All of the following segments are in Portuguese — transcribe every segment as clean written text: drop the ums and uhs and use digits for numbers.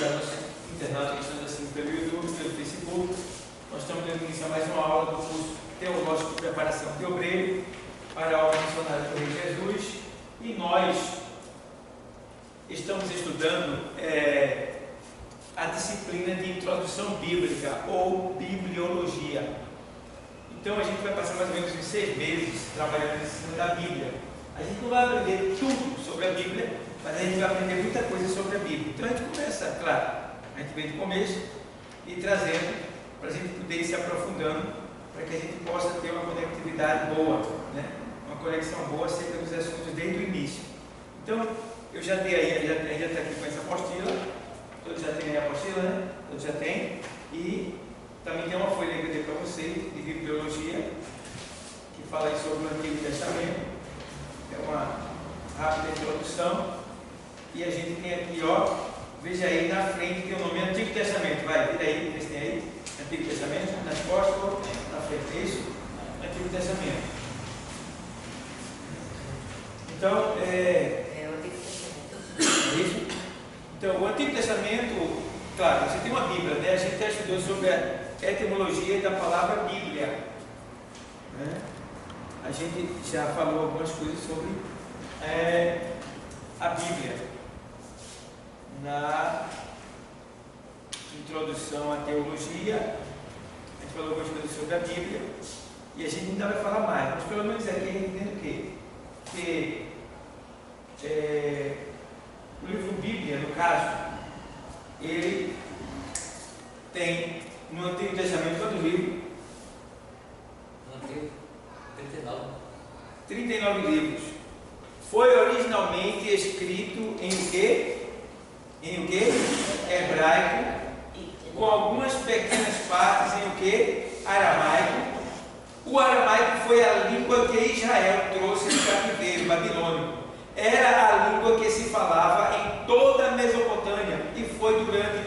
anos internautas que estão assim pelo YouTube, pelo Facebook. Nós estamos tendo iniciar mais uma aula do curso Teológico de Preparação de Obreiro para a obra missionária do Rei Jesus, e nós estamos estudando a disciplina de Introdução Bíblica ou Bibliologia. Então a gente vai passar mais ou menos uns 6 meses trabalhando em cima da Bíblia. A gente não vai aprender tudo sobre a Bíblia, mas a gente vai aprender muita coisa sobre a Bíblia. Então a gente começa, claro, a gente vem do começo e trazendo para a gente poder ir se aprofundando, para que a gente possa ter uma conectividade boa, né? Uma conexão boa acerca dos assuntos desde o início. Então, eu já dei aí, a gente já está aqui com essa apostila, todos já têm aí a apostila, né? Todos já têm, e também tem uma folha que eu dei para vocês, de bibliologia, que fala aí sobre o Antigo Testamento, é uma rápida introdução, e a gente tem aqui, ó, veja aí na frente tem o nome Antigo Testamento, vai, vira aí, vê se tem aí, Antigo Testamento, nas costas, na frente, é isso? Antigo Testamento. Então, isso. Então, o Antigo Testamento, claro, você tem uma Bíblia, né? A gente já estudou sobre a etimologia da palavra Bíblia, né? A gente já falou algumas coisas sobre a Bíblia na introdução à teologia. A gente falou algumas coisas sobre a Bíblia e a gente ainda vai falar mais, mas pelo menos aqui a gente entende o quê? Que o livro Bíblia, no caso, ele tem no Antigo Testamento quantos livros? No Antigo, 39 livros. Foi originalmente escrito em o quê? Em o quê? Hebraico, com algumas pequenas partes em o quê? Aramaico. O aramaico foi a língua que Israel trouxe do cativeiro babilônico. Era a língua que se falava em toda a Mesopotâmia e foi durante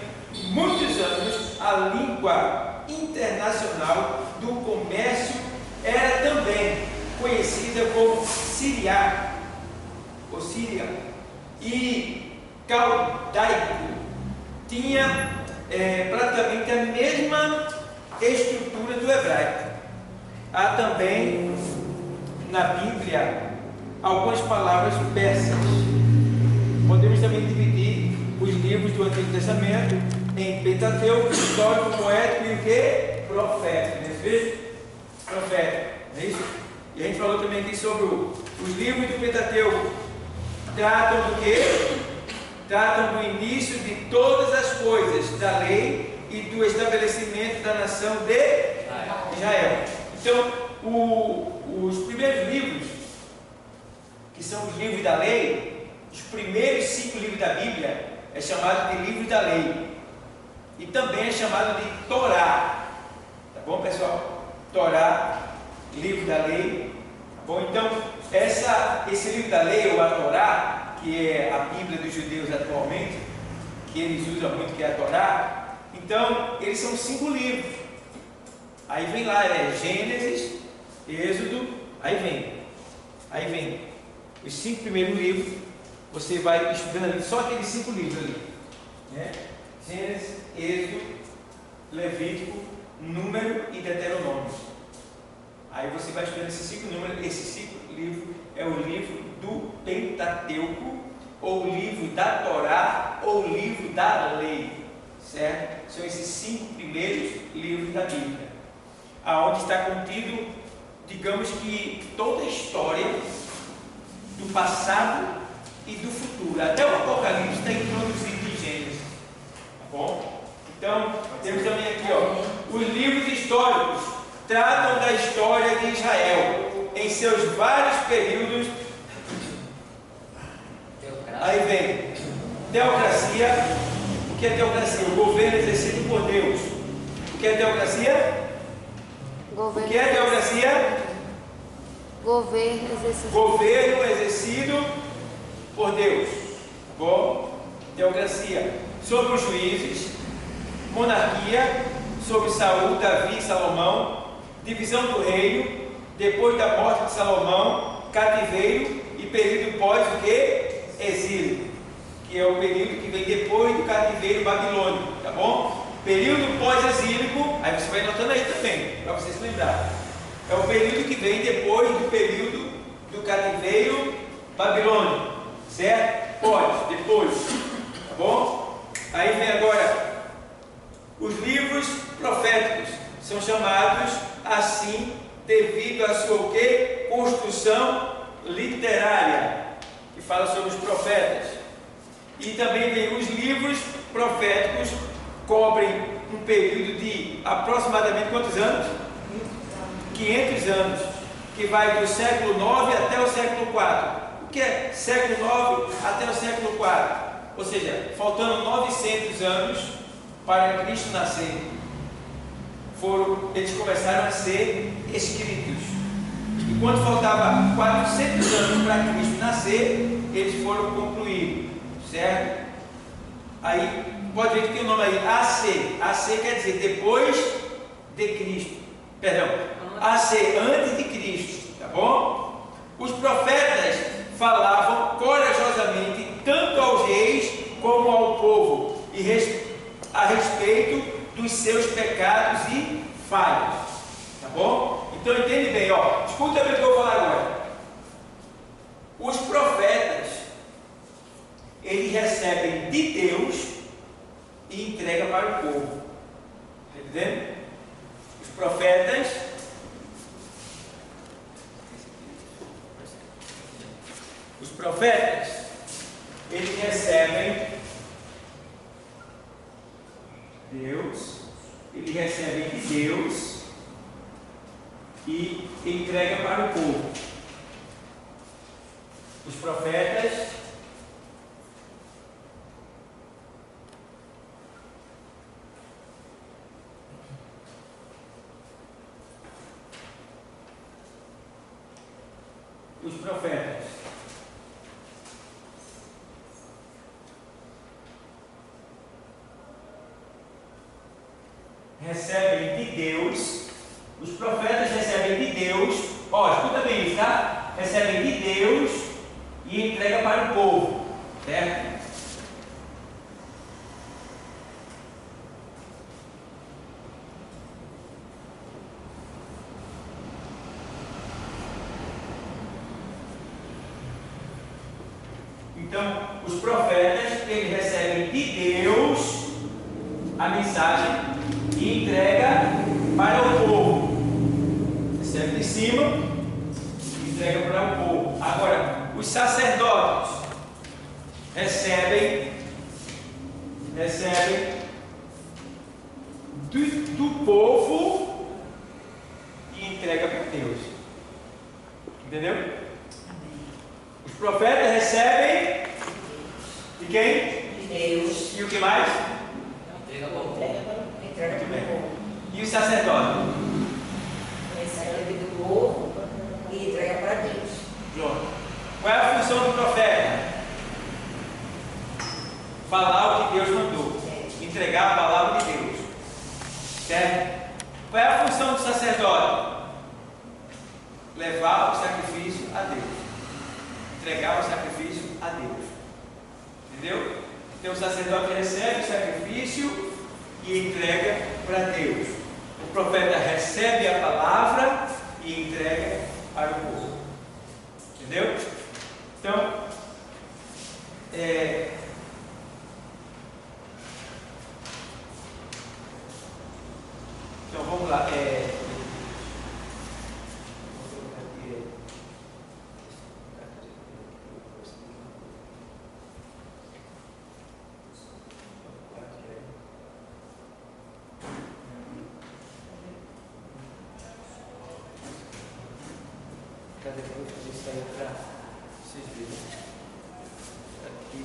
muitos anos a língua internacional do comércio. Era também conhecida como siriaco, ou síria, e caldaico. Tinha praticamente a mesma estrutura do hebraico. Há também na Bíblia algumas palavras persas. Podemos também dividir os livros do Antigo Testamento em Pentateuco, histórico, poético e o que? Profético. Profético, não é isso? E a gente falou também aqui sobre os livros do Pentateuco. Tratam do quê? Tratam do início de todas as coisas, da lei e do estabelecimento da nação de Israel. Então, os primeiros livros, que são os livros da lei, os primeiros 5 livros da Bíblia, é chamado de livros da lei. E também é chamado de Torá. Tá bom, pessoal? Torá, livro da lei. Tá bom? Então, esse livro da lei, ou a Torá, que é a Bíblia dos judeus atualmente, que eles usam muito, que é a Torá. Então, eles são 5 livros. Aí vem lá, Gênesis, Êxodo, aí vem os 5 primeiros livros. Você vai estudando ali, só aqueles 5 livros ali, né? Gênesis, Êxodo, Levítico, Número e Deuteronômio. Aí você vai estudando esses 5 números. Esses 5 livros é o livro do Pentateuco, ou o livro da Torá, ou o livro da lei, certo? São esses 5 primeiros livros da Bíblia, aonde está contido, digamos que toda a história do passado e do futuro. Até o Apocalipse está introduzido em Gênesis. Tá bom? Então, temos também aqui, ó, os livros históricos tratam da história de Israel em seus vários períodos. Aí vem teocracia. O que é teocracia? O governo exercido por Deus. O que é teocracia? Governo. O que é teocracia? Governo exercido por Deus. Bom, teocracia. Sobre os juízes, monarquia, sobre Saul, Davi e Salomão, divisão do reino, depois da morte de Salomão, cativeiro e período pós o que? Exílio, que que é o período que vem depois do cativeiro babilônico, tá bom? Período pós-exílico, aí você vai notando aí também, para vocês se lembrarem. É o período que vem depois do período do cativeiro babilônico, certo? Depois, tá bom? Aí vem agora, os livros proféticos são chamados assim devido à sua o quê? Construção literária, que fala sobre os profetas. E também vem os livros proféticos, cobrem um período de aproximadamente quantos anos? 500 anos, que vai do século 9 até o século 4. O que é século 9 até o século 4? Ou seja, faltando 900 anos para Cristo nascer, eles começaram a ser escritos. E quando faltava 400 anos para Cristo nascer, eles foram concluídos, certo? Aí, pode ver que tem o nome aí, AC. AC quer dizer depois de Cristo. Perdão, AC antes de Cristo, tá bom? Os profetas falavam corajosamente tanto aos reis como ao povo a respeito dos seus pecados e falhas, tá bom? Então entende bem, escuta bem o que eu vou falar agora. Os profetas, eles recebem de Deus e entregam para o povo, tá entendendo? Os profetas eles recebem de Deus e entregam para o povo. Os profetas recebem de Deus, os profetas recebem de Deus, escuta bem isso, tá? Recebem de Deus e entregam para o povo, certo? Então, os profetas, eles recebem de Deus a mensagem e entrega para o povo. Recebe de cima e entrega para o povo. Agora, os sacerdotes recebem do povo e entrega para Deus. Entendeu? Os profetas recebem de quem? De Deus. E o que mais? Entrega para o povo. E o sacerdote? Recebe do povo e entrega para Deus. Pronto. Qual é a função do profeta? Falar o que Deus mandou. Entregar a palavra de Deus. Certo? Qual é a função do sacerdote? Levar o sacrifício a Deus. Entregar o sacrifício a Deus. Entendeu? Então o sacerdote recebe o sacrifício e entrega para Deus. O profeta recebe a palavra e entrega para o povo. Entendeu? Então, vamos lá. Cadê? Eu vou fazer isso aí para vocês verem. Aqui.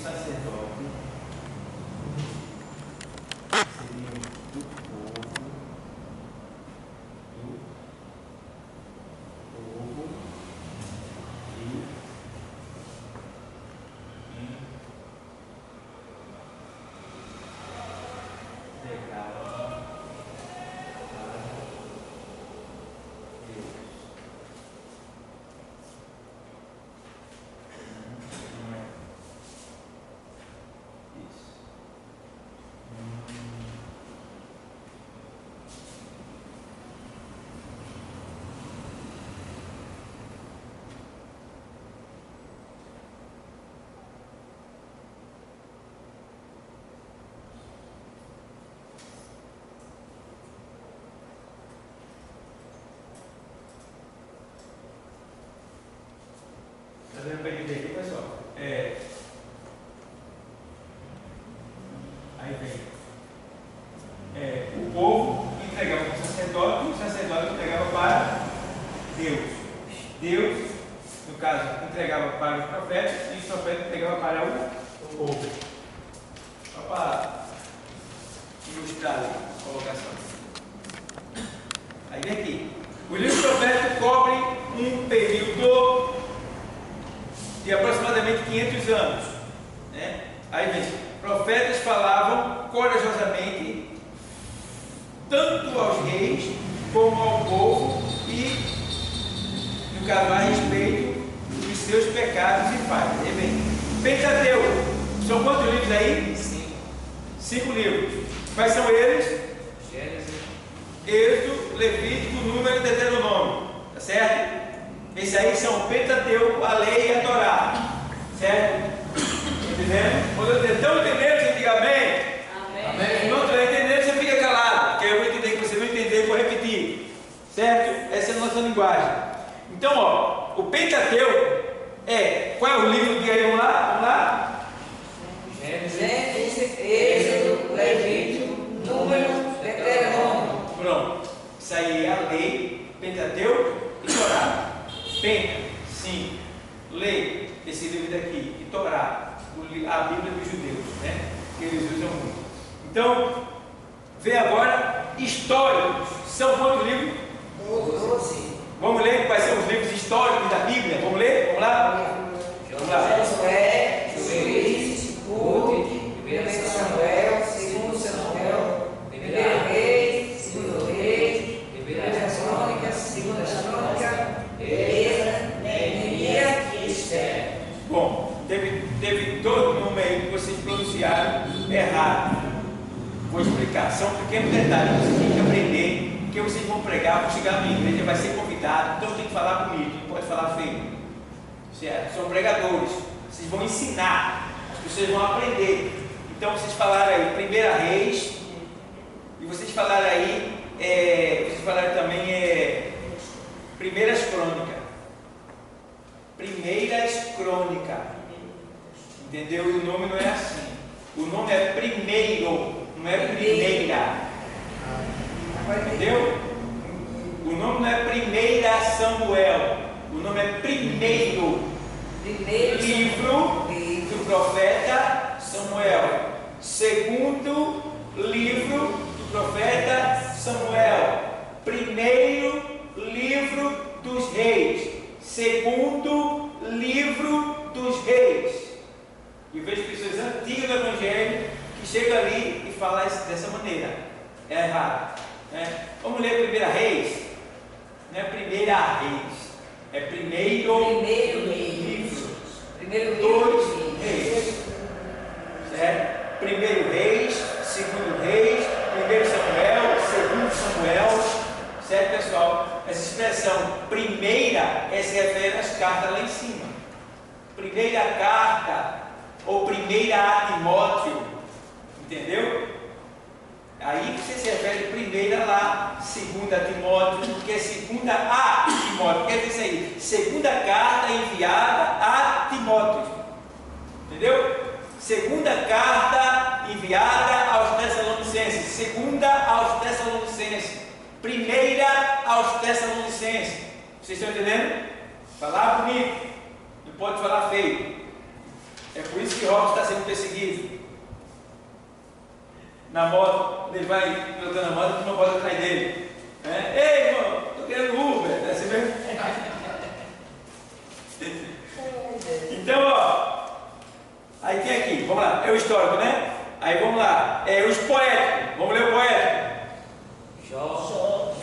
sacerdote seriam do povo Está dando para entender aqui, pessoal? Aí vem. O povo entregava para o sacerdote e o sacerdote entregava para Deus. Deus, no caso, entregava para os profetas e os profetas entregavam para o povo. Só para ilustrar a colocação. Aí vem aqui. O livro profético cobre um período de aproximadamente 500 anos. Né? Aí vem, profetas falavam corajosamente tanto aos reis como ao povo e, no caso, a respeito dos seus pecados e falhas. Aí vem, Pentateuco, são quantos livros aí? 5 livros. Quais são eles? Gênesis, Êxodo, Levítico, Número e Deuteronômio. Tá certo? Esses aí são o Pentateuco, a lei e a Torá. Certo? Entendendo? Quando estão entendendo, você diga amém. Amém. Se não estiver entendendo, você fica calado. Porque eu vou entender que você não entender, eu vou repetir. Certo? Essa é a nossa linguagem. Então, ó, o Pentateuco qual é o livro que aí? Vamos lá? Gênesis, Êxodo, Levítico, Número, Deuteronômio. Pronto. Isso aí é a lei, Pentateuco e Torá. Penta, sim. Lei, esse livro daqui, e Torá, a Bíblia dos judeus, né? Que eles usam muito. Então, vem agora históricos. São quantos livros? 12. Vamos ler quais são os livros históricos da Bíblia? Vamos ler? Vamos lá? Vamos lá. Josué, Juízes, Ruth, 1 Samuel, 2 Samuel, 1 Reis, 2 Reis, 1 Crônicas, 2 Crônicas, Esdras, Neemias e Esther. Bom, teve todo o nome aí que vocês pronunciaram errado. Vou explicar. São pequenos detalhes que vocês têm que aprender, porque vocês vão pregar, vão chegar na minha igreja, vai ser convidado, então tem que falar bonito, não pode falar feio. Certo? São pregadores. Vocês vão ensinar, as pessoas vão aprender. Então vocês falaram aí 1 Reis, e vocês falaram aí, vocês falaram também Primeiras Crônicas. Primeiras Crônicas. Entendeu? E o nome não é assim. O nome é primeiro, não é primeira. Entendeu? O nome não é Primeira Samuel. O nome é primeiro livro do profeta Samuel. Segundo livro do profeta Samuel. Primeiro livro dos reis. Segundo livro dos reis. E eu vejo pessoas antigas do Evangelho que chegam ali e falam dessa maneira. É errado. Né? Vamos ler 1 Reis. Não é Primeira Reis. É primeiro livro. Primeiro Dois livro. reis. Certo? Primeiro Reis, segundo Reis, 1 Samuel, segundo Samuel. Certo, pessoal? Essa expressão primeira se refere às cartas lá em cima. Primeira carta ou primeira a Timóteo. Entendeu? Aí você se refere primeira lá, segunda a Timóteo, porque é segunda a Timóteo. Quer dizer isso aí, segunda carta enviada a Timóteo. Entendeu? Segunda carta enviada aos Tessalonicenses. Segunda aos Tessalonicenses. Primeira aos Tessalonicenses. Vocês estão entendendo? Falar bonito, não pode falar feio. É por isso que Robson está sendo perseguido. Na moto, ele vai pilotando a moto e uma moto atrás dele. Ei, irmão, estou querendo Uber. É assim mesmo? Então, ó, aí tem aqui, vamos lá, é o histórico, né? Aí vamos lá, os poéticos, vamos ler o poético. Jó,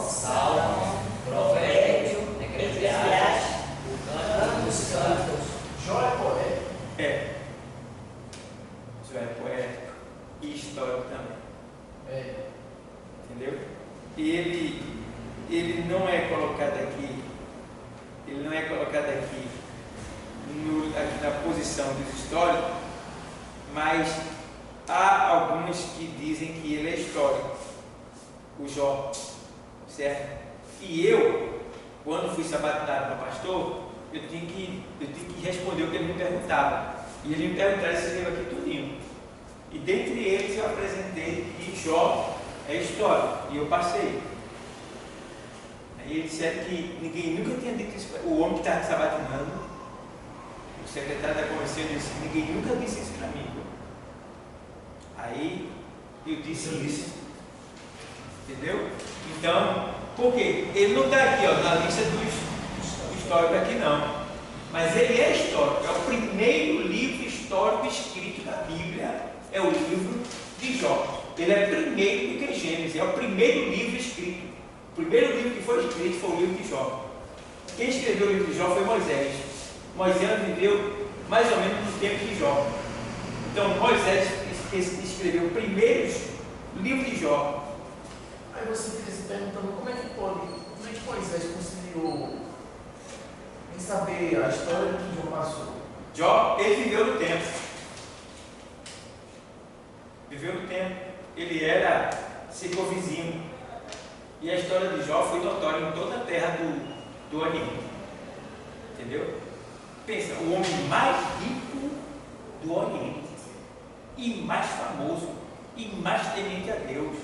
Salmo, Provérbios, Eclesiastes, o Canto dos Cantos. Jó é poético. Jó é poético e histórico também. Entendeu? E ele não é colocado aqui, aqui na posição dos históricos, mas há alguns que dizem que ele é histórico, o Jó, certo? E eu, quando fui sabatinado para pastor, eu tinha que responder o que ele me perguntava. E ele me perguntava esse livro aqui tudinho. E dentre eles eu apresentei que Jó é histórico, e eu passei. Aí eles disseram que ninguém nunca tinha dito isso. O homem que estava sabatinando, o secretário da convenção, disse: ninguém nunca disse isso para mim. Aí eu disse isso. Entendeu? Então, por quê? Ele não está aqui, ó, na lista dos históricos aqui não. Mas ele é histórico. É o primeiro livro histórico escrito na Bíblia. É o livro de Jó. Ele é primeiro do que Gênesis. É o primeiro livro escrito. O primeiro livro que foi escrito foi o livro de Jó. Quem escreveu o livro de Jó foi Moisés. Moisés viveu mais ou menos no tempo de Jó. Então Moisés escreveu o primeiro livro de Jó. Aí você fica se perguntando como é que Moisés conseguiu em saber a história que Jó passou. Jó, ele viveu no tempo. Viveu no tempo. Ele era circunvizinho. E a história de Jó foi notória em toda a terra do Oriente. Entendeu? Pensa, o homem mais rico do Oriente, e mais famoso, e mais temente a Deus.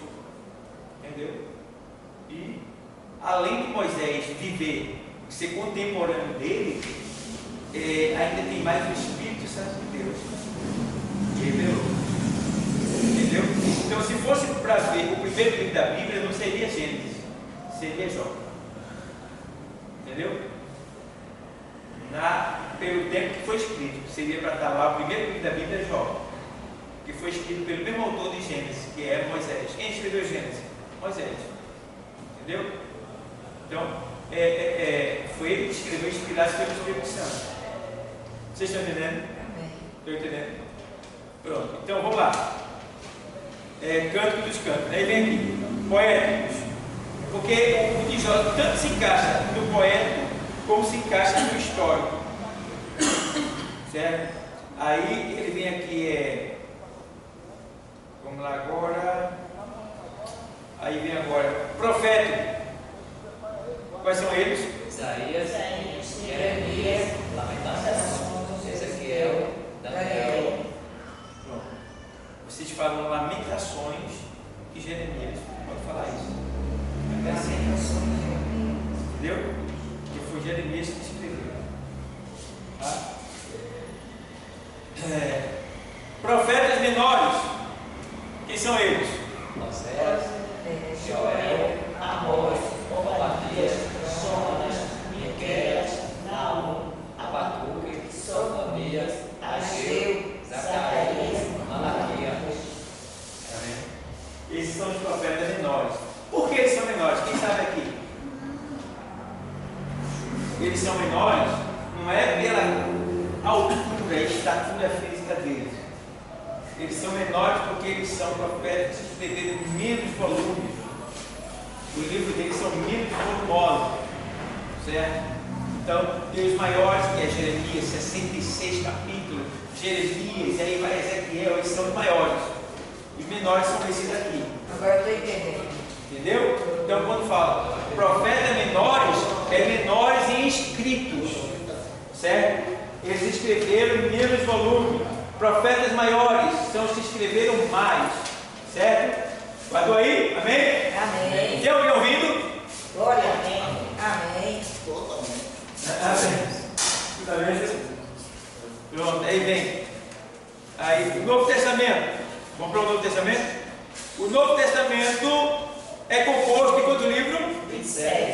Entendeu? E além de Moisés viver, ser contemporâneo dele, ainda tem mais o Espírito Santo de Deus que revelou. Entendeu? Então, se fosse para ver o primeiro livro da Bíblia, não seria Gênesis, seria Jó. Entendeu? Pelo tempo que foi escrito, seria para estar lá o primeiro livro da Bíblia é Jó, que foi escrito pelo mesmo autor de Gênesis, que é Moisés. Quem escreveu Gênesis? Moisés. Entendeu? Então, foi ele que escreveu, inspirado pelo Espírito Santo. Vocês estão entendendo? Estão entendendo? Pronto, então vamos lá. Cântico dos Cantos. Aí vem aqui, poéticos. Porque o de Jó tanto se encaixa no poético, como se encaixa no histórico. Certo? Aí ele vem aqui, vamos lá agora. Aí vem agora, profético. Quais são eles? Isaías, Jeremias, Lamentações, Ezequiel, Daniel. Pronto. Vocês falam Lamentações e Jeremias. Pode falar isso. Entendeu? Que foi Jeremias que escreveu. Tá? Profetas menores. Quem são eles? Oséias, Joel, Amós, Obadias, Jonas, Miqueias, Naum, Abacuque, Sofonias, Ageu, Zacarias, Malaquias. Tá vendo? Esses são os profetas menores. Por que eles são menores? Quem sabe aqui? Eles são menores, não é pela altura e estatura física deles. Eles são menores porque eles são profetas que escreveram menos volumes. Os livros deles são menos volumosos. Certo? Então, tem os maiores, que é Jeremias, 66 capítulos. Jeremias, e aí vai Ezequiel, eles são os maiores. Os menores são esses aqui. Agora eu estou entendendo. Entendeu? Então, quando fala profetas menores, é menores em escritos. Certo? Eles escreveram menos volume. Profetas maiores são os que escreveram mais. Certo? Guardou aí? Amém? Amém. Tem alguém ouvindo? Glória a Deus. Amém. Amém. Pronto, aí vem.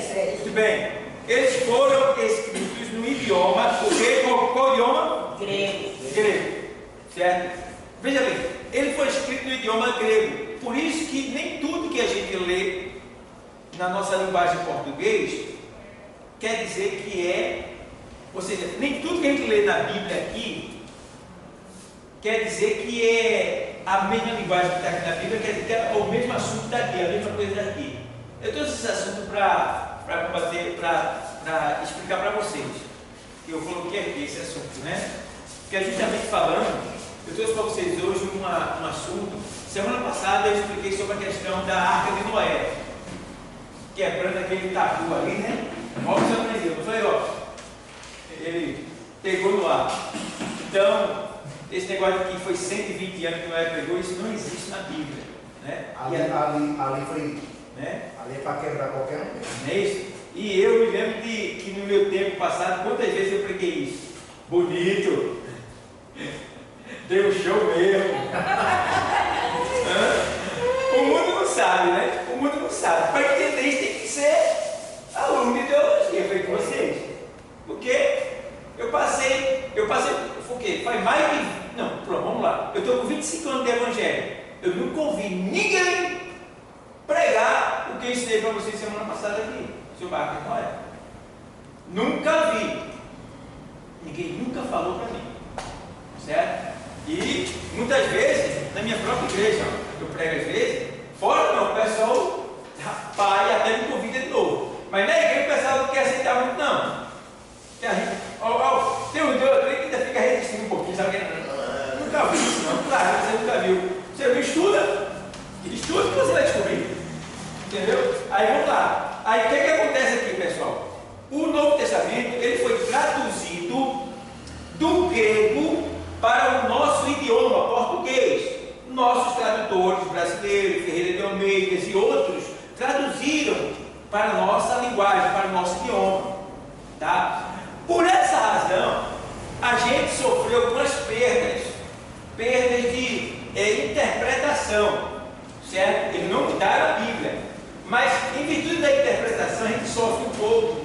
Muito bem. Eles foram escritos no idioma, qual idioma? Grego. Certo? Veja bem, ele foi escrito no idioma grego. Por isso que nem tudo que a gente lê na nossa linguagem português quer dizer que é, ou seja, nem tudo que a gente lê na Bíblia aqui quer dizer que é a mesma linguagem que está aqui na Bíblia, quer dizer que é o mesmo assunto daqui, a mesma coisa daqui. Eu trouxe esse assunto para explicar para vocês. Eu coloquei aqui esse assunto, né? Porque justamente falando, eu trouxe para vocês hoje um assunto. Semana passada eu expliquei sobre a questão da Arca de Noé, quebrando aquele tabu ali, né? Olha o que você aprendeu, não foi? Ó, ele pegou no ar. Então, esse negócio de que foi 120 anos que Noé pegou, isso não existe na Bíblia, né? Ali foi, né? Ali é para quebrar qualquer um. Não é isso? E eu me lembro que no meu tempo passado, quantas vezes eu preguei isso? Bonito! Deu show mesmo! O mundo não sabe, né? O mundo não sabe. Para entender isso tem que ser aluno de teologia, foi com vocês. Porque eu passei, foi o quê? Faz mais de, não, pronto, vamos lá. Eu estou com 25 anos de evangelho. Eu nunca ouvi ninguém pregar o que eu ensinei para vocês semana passada aqui, sobre a Arca de Noé. Nunca vi. Ninguém nunca falou para mim. Certo? E muitas vezes, na minha própria igreja, eu prego às vezes, fora não, o pessoal, rapaz, até me convida de novo. Mas na igreja o pessoal não quer aceitar muito, não. Que a gente, tem um Deus que ainda fica resistindo um pouquinho, sabe? Nunca vi isso, não. Claro, você nunca viu. Você não estuda? Estuda que você vai descobrir. Entendeu? Aí vamos lá. Aí o que acontece aqui, pessoal? O Novo Testamento, ele foi traduzido do grego para o nosso idioma português. Nossos tradutores brasileiros, Ferreira de Almeida e outros, traduziram para a nossa linguagem, para o nosso idioma. Tá? Por essa razão, a gente sofreu algumas perdas de interpretação, certo? Eles não mudaram a Bíblia, mas em virtude da interpretação a gente sofre um pouco.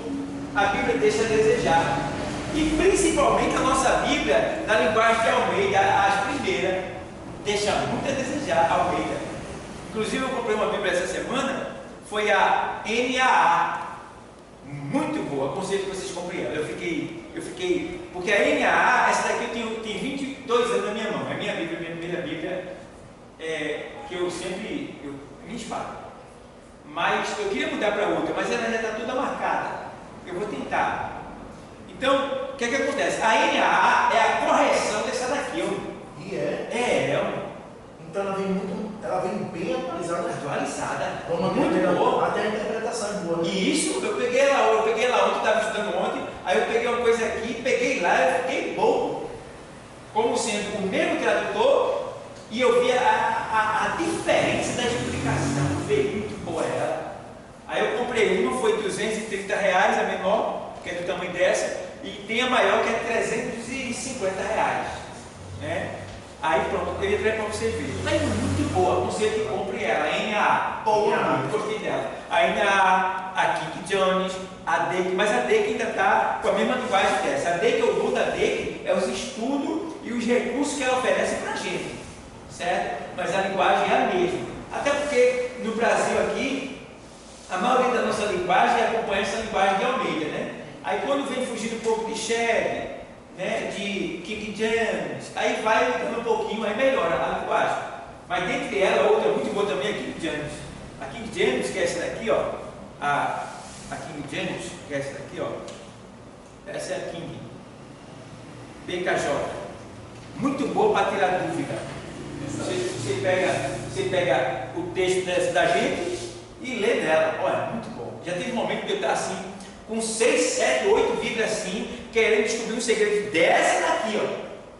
A Bíblia deixa a desejar. E principalmente a nossa Bíblia, na linguagem de Almeida, as primeiras, deixa muito a desejar, Almeida. Inclusive eu comprei uma Bíblia essa semana, foi a NAA. Muito boa, aconselho que vocês comprem ela. Eu fiquei, porque a NAA, essa daqui eu tenho 22 anos na minha mão, é a minha Bíblia, minha primeira Bíblia, que eu sempre, me espalho. Mas eu queria mudar para outra, mas ela já está toda marcada. Eu vou tentar. Então, o que acontece? A NAA é a correção dessa daqui. E é? Então ela vem bem atualizada. Muito boa. Até a interpretação é boa. Né? E isso, eu peguei lá ontem, estava estudando ontem, aí eu peguei uma coisa aqui, peguei lá, eu fiquei bobo. Como sendo o mesmo tradutor, e eu vi a diferença da explicação. Veio muito boa ela. Aí eu comprei uma, foi R$230, a menor, que é do tamanho dessa, e tem a maior, que é R$350. Né? Aí pronto, eu ia trazer para vocês verem. Mas é muito boa, aconselho que compre ela. A NAA, boa, muito gostei dela. A NAA, a King James, a DEC, mas a DEC ainda está com a mesma linguagem dessa. A DEC, o bom da DEC é os estudos e os recursos que ela oferece para a gente, certo? Mas a linguagem é a mesma. Até porque no Brasil aqui, a maioria da nossa linguagem acompanha essa linguagem de Almeida, né? Aí quando vem fugindo um pouco de Shed, né, de King James, aí vai dando um pouquinho, aí melhora a linguagem. Mas dentre ela, outra muito boa também é a King James. A King James, que é essa daqui, ó, a King James, que é essa daqui, ó, essa é a King BKJ, muito boa para tirar dúvida. Você pega o texto da gente e lê dela, olha, muito bom. Já teve um momento que eu estava assim, com 6, 7, 8 Bíblias assim, querendo descobrir um segredo dessa daqui, ó,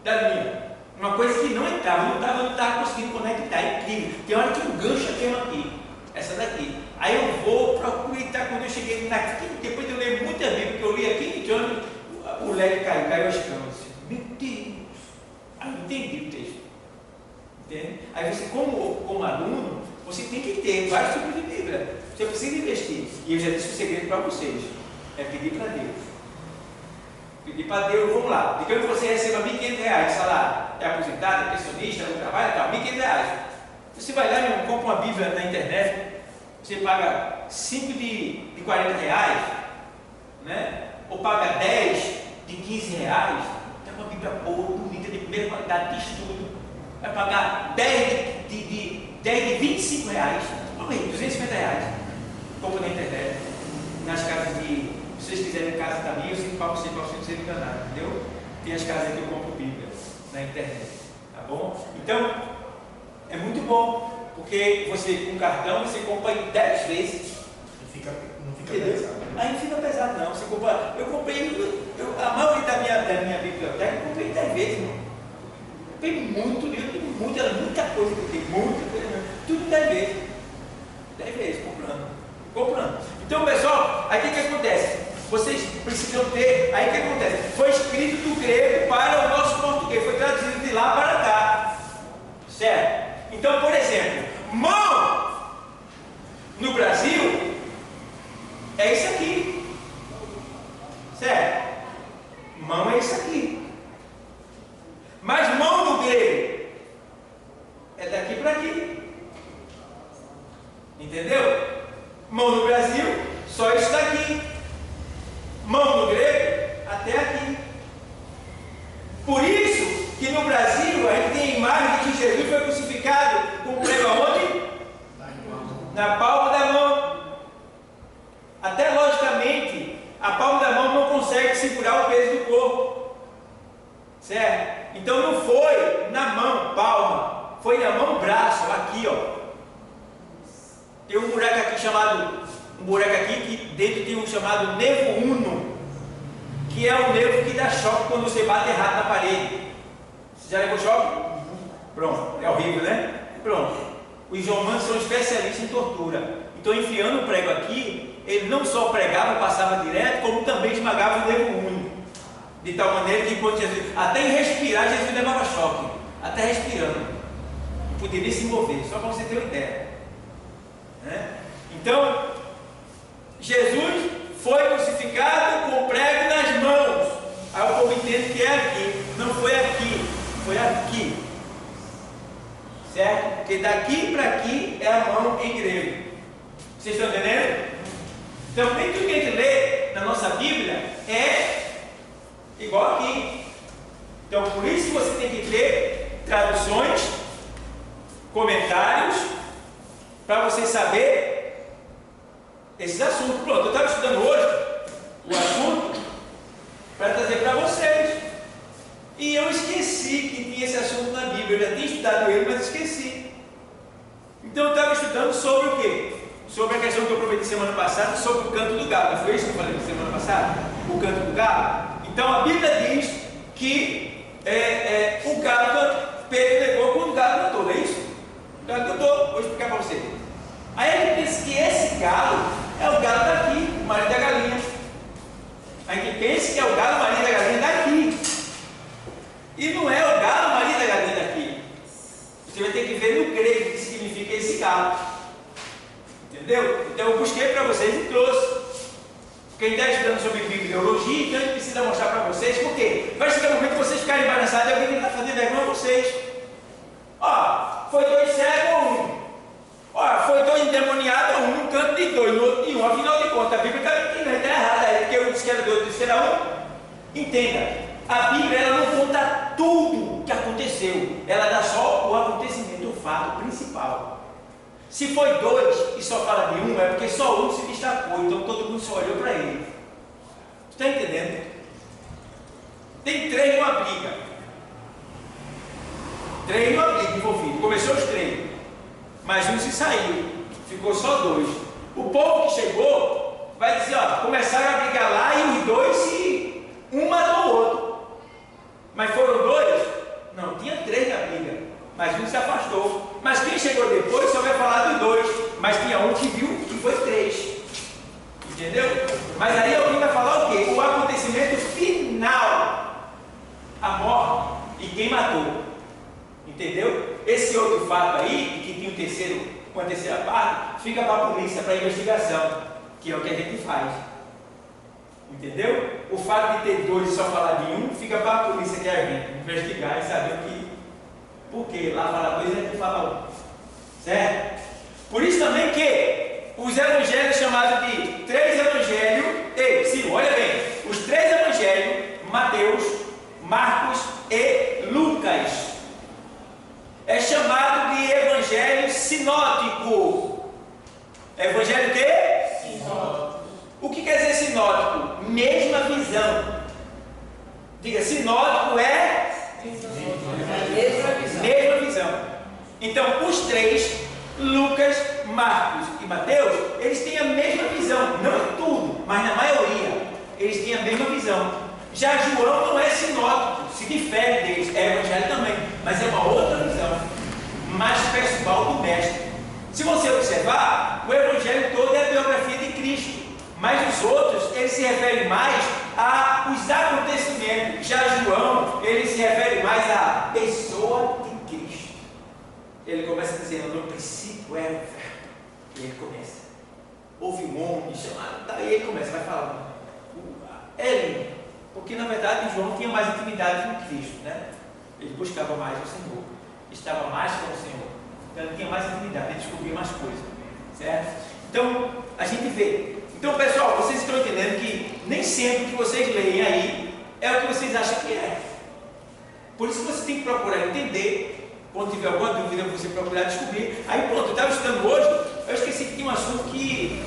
da minha. Uma coisa que não entrava, não estava conseguindo conectar, é incrível. Tem hora que um gancho tem aqui, essa daqui. Aí eu vou procurar, quando eu cheguei aqui, depois de eu ler muita Bíblia, porque eu li aqui, então o LED caiu as camas. Meu Deus! Aí eu entendi o texto. Entende? Aí você, como aluno, você tem que ter vários tipos de Bíblia. Você precisa investir. E eu já disse o segredo para vocês. É pedir para Deus. Pedir para Deus, vamos lá. Digamos que você receba R$1.500 de salário. É aposentado, é pensionista, não trabalha, tal, R$1.500. Você vai lá e compra uma Bíblia na internet, você paga 5 de R$40, né? Ou paga 10 de R$15. É uma Bíblia boa, bonita, de primeira qualidade, de estudo. Vai pagar 10 de R$25. Olha aí, R$250. Compra na internet. Nas casas de. Se vocês quiserem casa também, eu sei para você não ser enganado, entendeu? Tem as casas que eu compro Bíblia na internet, tá bom? Então, é muito bom, porque você com cartão você compra em 10 vezes. Não fica pesado. Aí não fica pesado não. Você compra, eu comprei, a maioria da minha biblioteca eu comprei 10 vezes, irmão. Comprei muito livro, muita coisa que eu tenho, muita coisa, tudo 10 vezes. 10 vezes, comprando. Então, pessoal, aí o que acontece? Vocês precisam ter, aí o que acontece? Foi escrito do grego para o nosso português, foi traduzido de lá para cá, certo? Então, por exemplo, mão no Brasil é isso aqui, certo? Mão é isso aqui, mas mão no grego é daqui para aqui, entendeu? Mão no Brasil, só isso daqui. Mão no grego, até aqui. Por isso que no Brasil a gente tem a imagem de que Jesus foi crucificado com o prego aonde? Na palma da mão. Até logicamente, a palma da mão não consegue segurar o peso do corpo. Certo? Então não foi na mão, palma. Foi na mão, braço, aqui, ó. Tem um buraco aqui chamado, que dentro tem um chamado nervo uno, que é o nervo que dá choque quando você bate errado na parede. Você já levou choque? Pronto, é horrível, né? Pronto. Os romanos são especialistas em tortura. Então, enfiando o prego aqui, ele não só pregava, passava direto, como também esmagava o nervo uno. De tal maneira que quando Jesus, até em respirar, Jesus levava choque. Até respirando. Não poderia se mover, só para você ter uma ideia. Então, Jesus foi crucificado com o prego nas mãos. Aí o povo entende que é aqui, não foi aqui, foi aqui, certo? Porque daqui para aqui é a mão em grego. Vocês estão entendendo? Então, nem tudo que a gente lê na nossa Bíblia é igual aqui. Então, por isso que você tem que ter traduções, comentários, para você saber esses assuntos. Pronto, eu estava estudando hoje o assunto para trazer para vocês. E eu esqueci que tinha esse assunto na Bíblia. Eu já tinha estudado ele, mas esqueci. Então eu estava estudando sobre o quê? Sobre a questão que eu prometi semana passada, sobre o canto do galo. Não foi isso que eu falei semana passada? O canto do galo. Então a Bíblia diz que o galo, Pedro negou quando o galo cantou, não é isso? O galo cantou, vou explicar para você. Aí a gente pensa que esse galo é o galo daqui, o marido da galinha. A gente pensa que é o galo, o marido da galinha daqui. E não é o galo, o marido da galinha daqui. Você vai ter que ver no grego o que significa esse galo. Entendeu? Então eu busquei para vocês e trouxe. Quem está estudando sobre bibliologia, então a gente precisa mostrar para vocês, porque vai chegar um momento que vocês ficarem embaraçados e alguém está fazendo vergonha a vocês. Ó, foi 2 cegos ou 1. Ó, foi 2 endemoniados ou 1, um canto de 2, no outro de 1. Afinal de contas, a Bíblia está errada aí, porque eu disse que era 2, eu disse que era 1. Entenda, a Bíblia ela não conta tudo o que aconteceu, ela dá só o acontecimento, o fato principal. Se foi 2 e só fala de 1, é porque só 1 se destacou, então todo mundo só olhou para ele. Está entendendo? Tem 3 numa briga. 3 numa briga envolvido. Começou os 3, mas 1 se saiu, ficou só 2. O povo que chegou vai dizer: ó, começaram a brigar lá e os 2 se. Um matou o outro. Mas foram 2? Não, tinha 3 na briga, mas 1 se afastou. Mas quem chegou depois só vai falar dos 2. Mas tinha 1 que viu que foi 3. Entendeu? Mas aí alguém vai falar o quê? O acontecimento final. A morte e quem matou. Entendeu? Esse outro fato aí, que tinha uma terceira parte, fica para a polícia, para a investigação, que é o que a gente faz. Entendeu? O fato de ter dois e só falar de um, fica para a polícia que é vir investigar e saber o que. Por quê? Lá fala dois e aqui fala um. Certo? Por isso também que os evangelhos chamados de três evangelhos, sim, olha bem, os três evangelhos, Mateus, Marcos e Lucas, é chamado de evangelho sinótico. Evangelho o quê? Sinótico. O que quer dizer sinótico? Mesma visão. Diga, sinótico é mesma visão. Então, os três, Lucas, Marcos e Mateus, eles têm a mesma visão. Não em tudo, mas na maioria, eles têm a mesma visão. Já João não é sinótico, se difere deles, é evangelho também, mas é uma outra visão, mais pessoal do mestre. Se você observar, o evangelho todo é a biografia de Cristo, mas os outros, eles se referem mais aos acontecimentos. Já João, ele se refere mais à pessoa de Cristo. Ele começa dizendo, no princípio era o verbo, e ele começa. Houve um homem chamado, daí ele começa, vai falar, é lindo, porque na verdade João tinha mais intimidade com Cristo, né? Ele buscava mais o Senhor, estava mais com o Senhor, então ele tinha mais intimidade, ele descobria mais coisas, certo? Então, a gente vê. Então, pessoal, vocês estão entendendo que nem sempre que vocês leem aí é o que vocês acham que é. Por isso você tem que procurar entender. Quando tiver alguma dúvida, você procurar descobrir. Aí pronto, eu estava estudando hoje, eu esqueci que tinha um assunto que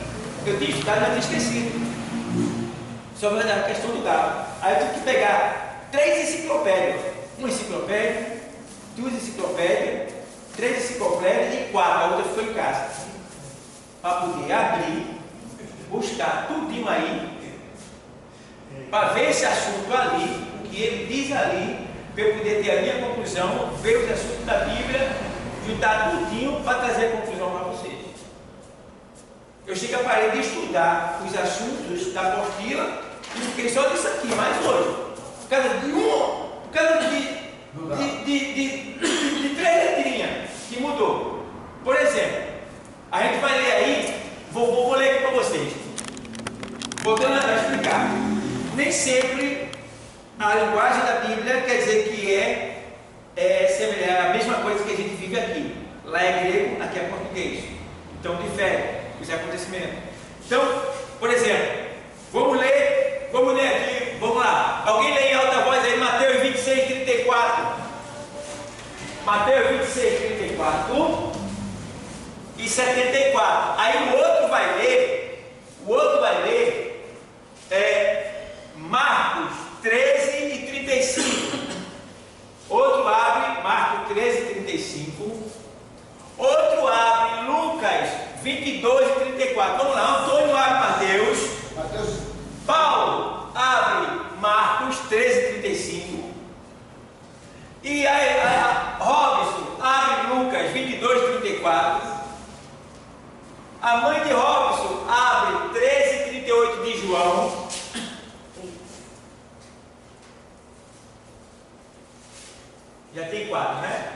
eu tinha estudado, mas tinha esquecido. Sobre a questão do galo. Aí eu tive que pegar 3 enciclopédias. Uma enciclopédia, 2 enciclopédias, 3 enciclopédias e 4. A outra ficou em casa. Para poder abrir, buscar tudinho aí, para ver esse assunto ali, o que ele diz ali, para eu poder ter a minha conclusão, ver os assuntos da Bíblia, juntar tudinho para trazer a conclusão para vocês. Eu cheguei a parar de estudar os assuntos da apostila e fiquei só disso aqui, mas hoje, por causa de 3 letrinhas que mudou. Por exemplo, a gente vai ler aí, vou ler aqui para vocês. Voltando a explicar, nem sempre a linguagem da Bíblia quer dizer que é a mesma coisa que a gente vive aqui. Lá é grego, aqui é português. Então difere os acontecimentos. Então, por exemplo, vamos ler aqui, vamos lá. Alguém lê em alta voz aí Mateus 26, 34. Mateus 26, 34 e 74. Aí o outro vai ler Marcos 13 e 35. Outro abre Marcos 13 e 35. Outro abre Lucas 22 e 34. Vamos lá, Antônio abre Mateus. Paulo abre Marcos 13 e 35. E a Robson abre Lucas 22 e 34. A mãe de Robson abre 13 e 38 de João. Já tem 4, né?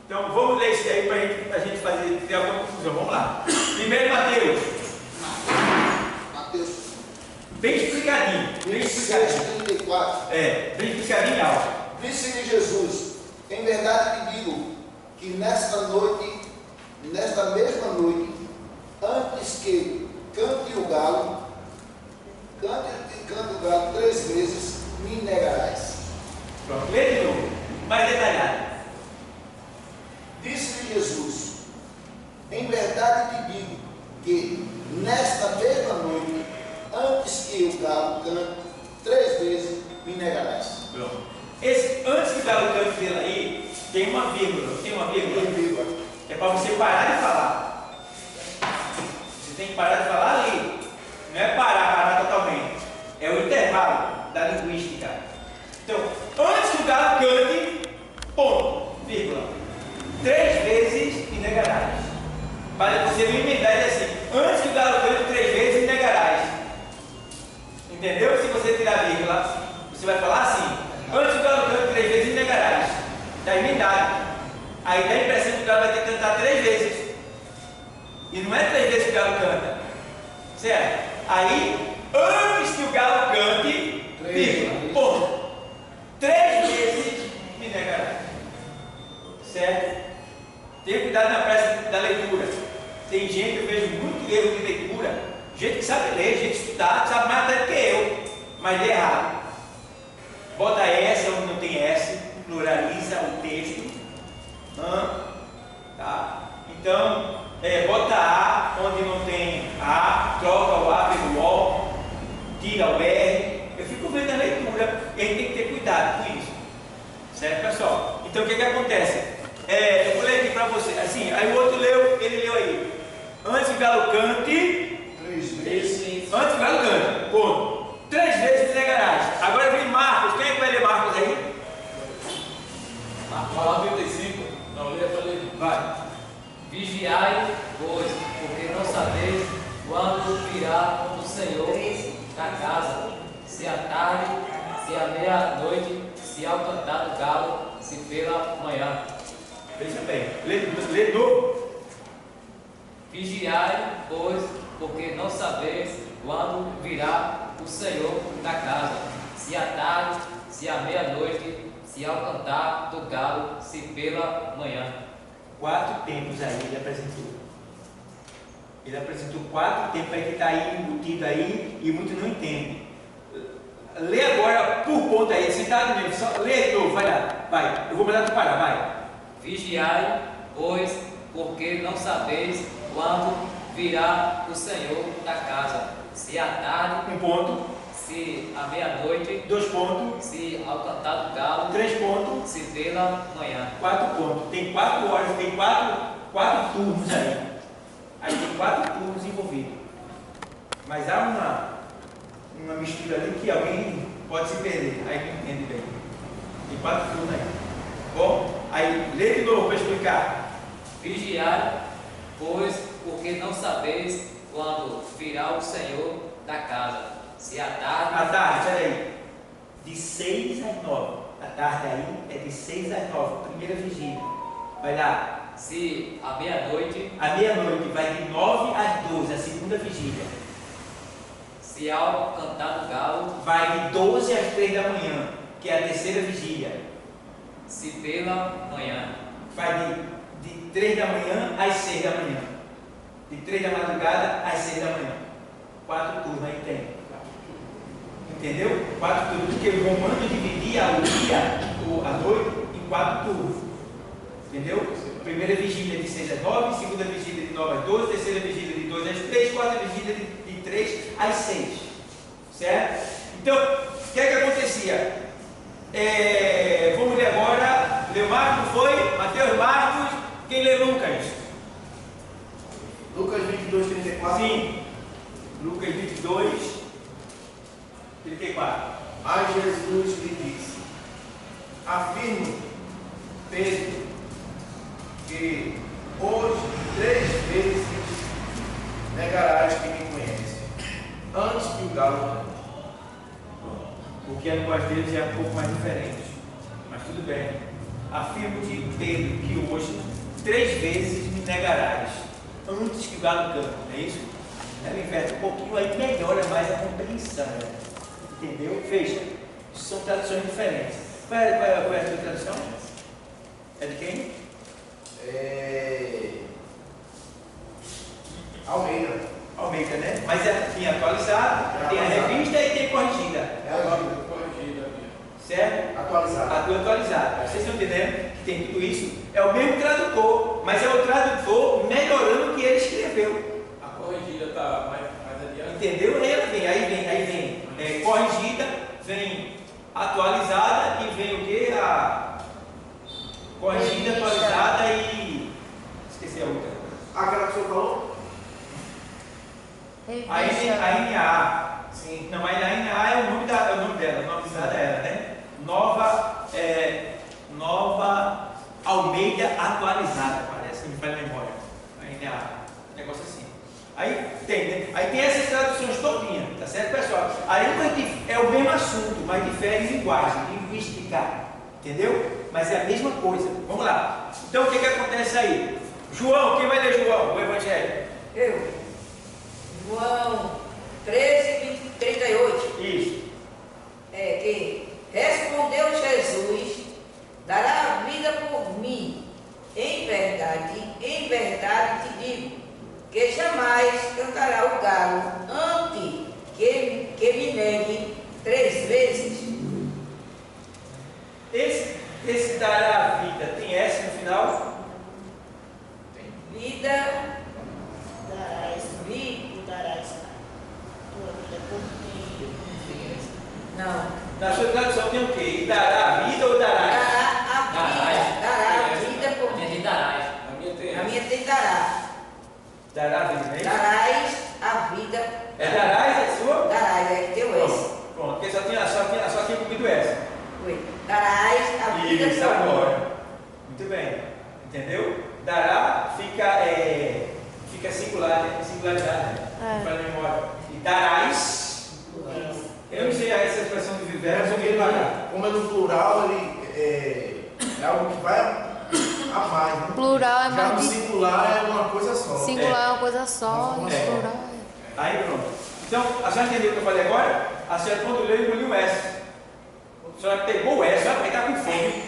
Então vamos ler isso aí para a gente ter alguma conclusão. Vamos lá. Primeiro Mateus. Bem explicadinho. 34. Bem explicadinho alto. Disse-lhe Jesus: em verdade te digo que nesta mesma noite, antes que cante o galo 3 vezes, me negarás. Pronto, lê de novo, mais detalhado. Disse-lhe Jesus: em verdade te digo que nesta mesma noite, antes que o galo cante 3 vezes, me negarás. Pronto. Esse antes que o galo cante dele aí, tem uma vírgula. Tem uma vírgula? É para você parar de falar. Você tem que parar de falar ali. Não é parar totalmente. É o intervalo da linguística. Então, antes que o galo cante, ponto, vírgula. 3 vezes me negarás. Para você não emendar ele assim. Antes que o galo cante 3 vezes, me negarás. Entendeu? Se você tirar vírgula, você vai falar assim. Antes que o galo cante 3 vezes, me negarás. Está emendado. Aí dá a impressão que o galo vai ter que cantar 3 vezes. E não é 3 vezes que o galo canta. Certo? Aí, antes que o galo cante, vírgula, ponto. 3 vezes me negará. Certo? Tenha cuidado na pressa da leitura. Tem gente, eu vejo muito erro de leitura, gente que sabe ler, gente estudada, sabe mais até do que eu, mas lê errado. Bota S onde não tem S, pluraliza o texto. Tá? Então, bota A onde não tem A, troca o A pelo O, tira o R. Eu fico vendo a leitura e a gente tem que ter cuidado com isso. Certo, pessoal? Então, o que acontece? Eu vou ler aqui para você. Assim, aí o outro leu, ele leu aí. Antes que o galo cante, 3 vezes. antes que o galo cante, ponto. 3 vezes me negarás. Agora vem Marcos. Quem é que vai ler Marcos aí? Marcos 35. Não, lê para ler. Vai. Vigiai, pois, porque não sabeis quando virá o Senhor da casa, se à tarde, se à meia-noite, se ao cantar do galo, se pela manhã. Veja bem. Lê novo. Vigiai, pois, porque não sabeis quando virá o Senhor da casa, se à tarde, se à meia-noite, se ao cantar do galo, se pela manhã. 4 tempos aí ele apresentou. Ele apresentou 4 tempos aí que está aí embutido aí e muitos não entendem. Lê agora por ponto aí, sentado mesmo, só lê de novo, vai lá, vai. Eu vou mandar tu parar, vai. Vigiai, pois, porque não sabeis quando virá o Senhor da casa, se à tarde, 1 ponto, se à meia-noite, 2 pontos, se ao cantar do galo, 3 pontos, se pela manhã. 4 pontos. Tem 4 horas, tem 4 turnos aí. Aí tem 4 turnos envolvidos. Mas há uma mistura ali que alguém pode se perder. Aí não entende bem. Tem 4 turnos aí. Bom, aí lê de novo para explicar. Vigiai, pois, porque não sabeis quando virá o Senhor da casa, se à tarde, À tarde, peraí. De 6 às 9. A tarde aí é de 6 às 9. Primeira vigília. Vai lá. se à meia-noite, À meia-noite vai de 9 às 12. A segunda vigília. se ao cantar do galo, Vai de 12 às 3 da manhã. Que é a terceira vigília. se pela manhã. Vai de 3 da manhã às 6 da manhã. De 3 da madrugada às 6 da manhã. 4 turnos aí tem. Entendeu? 4 turnos, porque o Romano dividia o dia, a noite, em 4 turnos. Entendeu? Primeira vigília de 6 às 9, segunda vigília de 9 às 12, terceira vigília de 2 às 3, quarta vigília de 3 às 6. Certo? Então, o que é que acontecia? Vamos ler agora. Leu Marcos, foi? Mateus, Marcos. Quem lê Lucas? Lucas 22, 34. Sim. Lucas 22, 34. Mas Jesus lhe disse: afirmo, Pedro, que hoje 3 vezes negarás que me conhece, antes que o galo cante. O que é com as deles é um pouco mais diferente, mas tudo bem. Afirmo-te, Pedro, que hoje 3 vezes me negarás, antes que o galo cante, não é isso? Ela inverte um pouquinho, aí melhora mais a compreensão, entendeu? Veja, são traduções diferentes. Qual é a tua tradução? É de quem? Almeida, né? Mas tem atualizada, tem a revista e tem corrigida. Corrigida. Certo? Atualizada. A tua atualizada. Vocês estão entendendo que tem tudo isso? É o mesmo tradutor, mas é o tradutor melhorando o que ele escreveu. A corrigida está mais adiante. Entendeu? Aí vem corrigida, vem atualizada e vem o que? A corrigida, atualizada e. Esqueci a outra. Aquela que o senhor falou? A NA. Sim. Não, mas a NA é o nome dela, o nome dela, né? Nova Almeida atualizada, parece que me faz memória. A NA, negócio assim. Aí tem, né? Aí tem essas traduções todinhas, tá certo, pessoal? Aí é o mesmo assunto, mas difere em linguagem, linguística, entendeu? Mas é a mesma coisa. Vamos lá. Então o que acontece aí? João, quem vai ler João, o Evangelho? Eu. João 13, 38. Isso. É que respondeu Jesus, dará a vida por mim. Em verdade te digo, que jamais cantará o galo antes que me negue 3 vezes. Esse dará a vida tem S no final? Vida, Darás, vi, tu darás tua vida por mim. não. Na sua tradução tem o quê? Dará a vida ou dará? Dará a vida por Minha mim. de darás. A minha tem dará. Dará a vida, não é isso? Darás a vida. É darás, é sua? Darás, é teu S. Pronto, porque só tinha comido essa. Oi. Darás a vida Isso, por mim. agora. Muito bem. Entendeu? Dará fica singular, né? Singularidade, né? Para a memória. E darás. Eu não sei essa expressão de viver, mas eu vi devagar. Como é no plural, ele é algo que vai a mais, né? Plural é Já mais no de... singular é uma coisa só. Singular é uma coisa só, e É. plural Aí pronto. Então, a senhora entendeu o que eu falei agora? A senhora quando leu engoliu o S. A senhora pegou o S, só porque está com fome.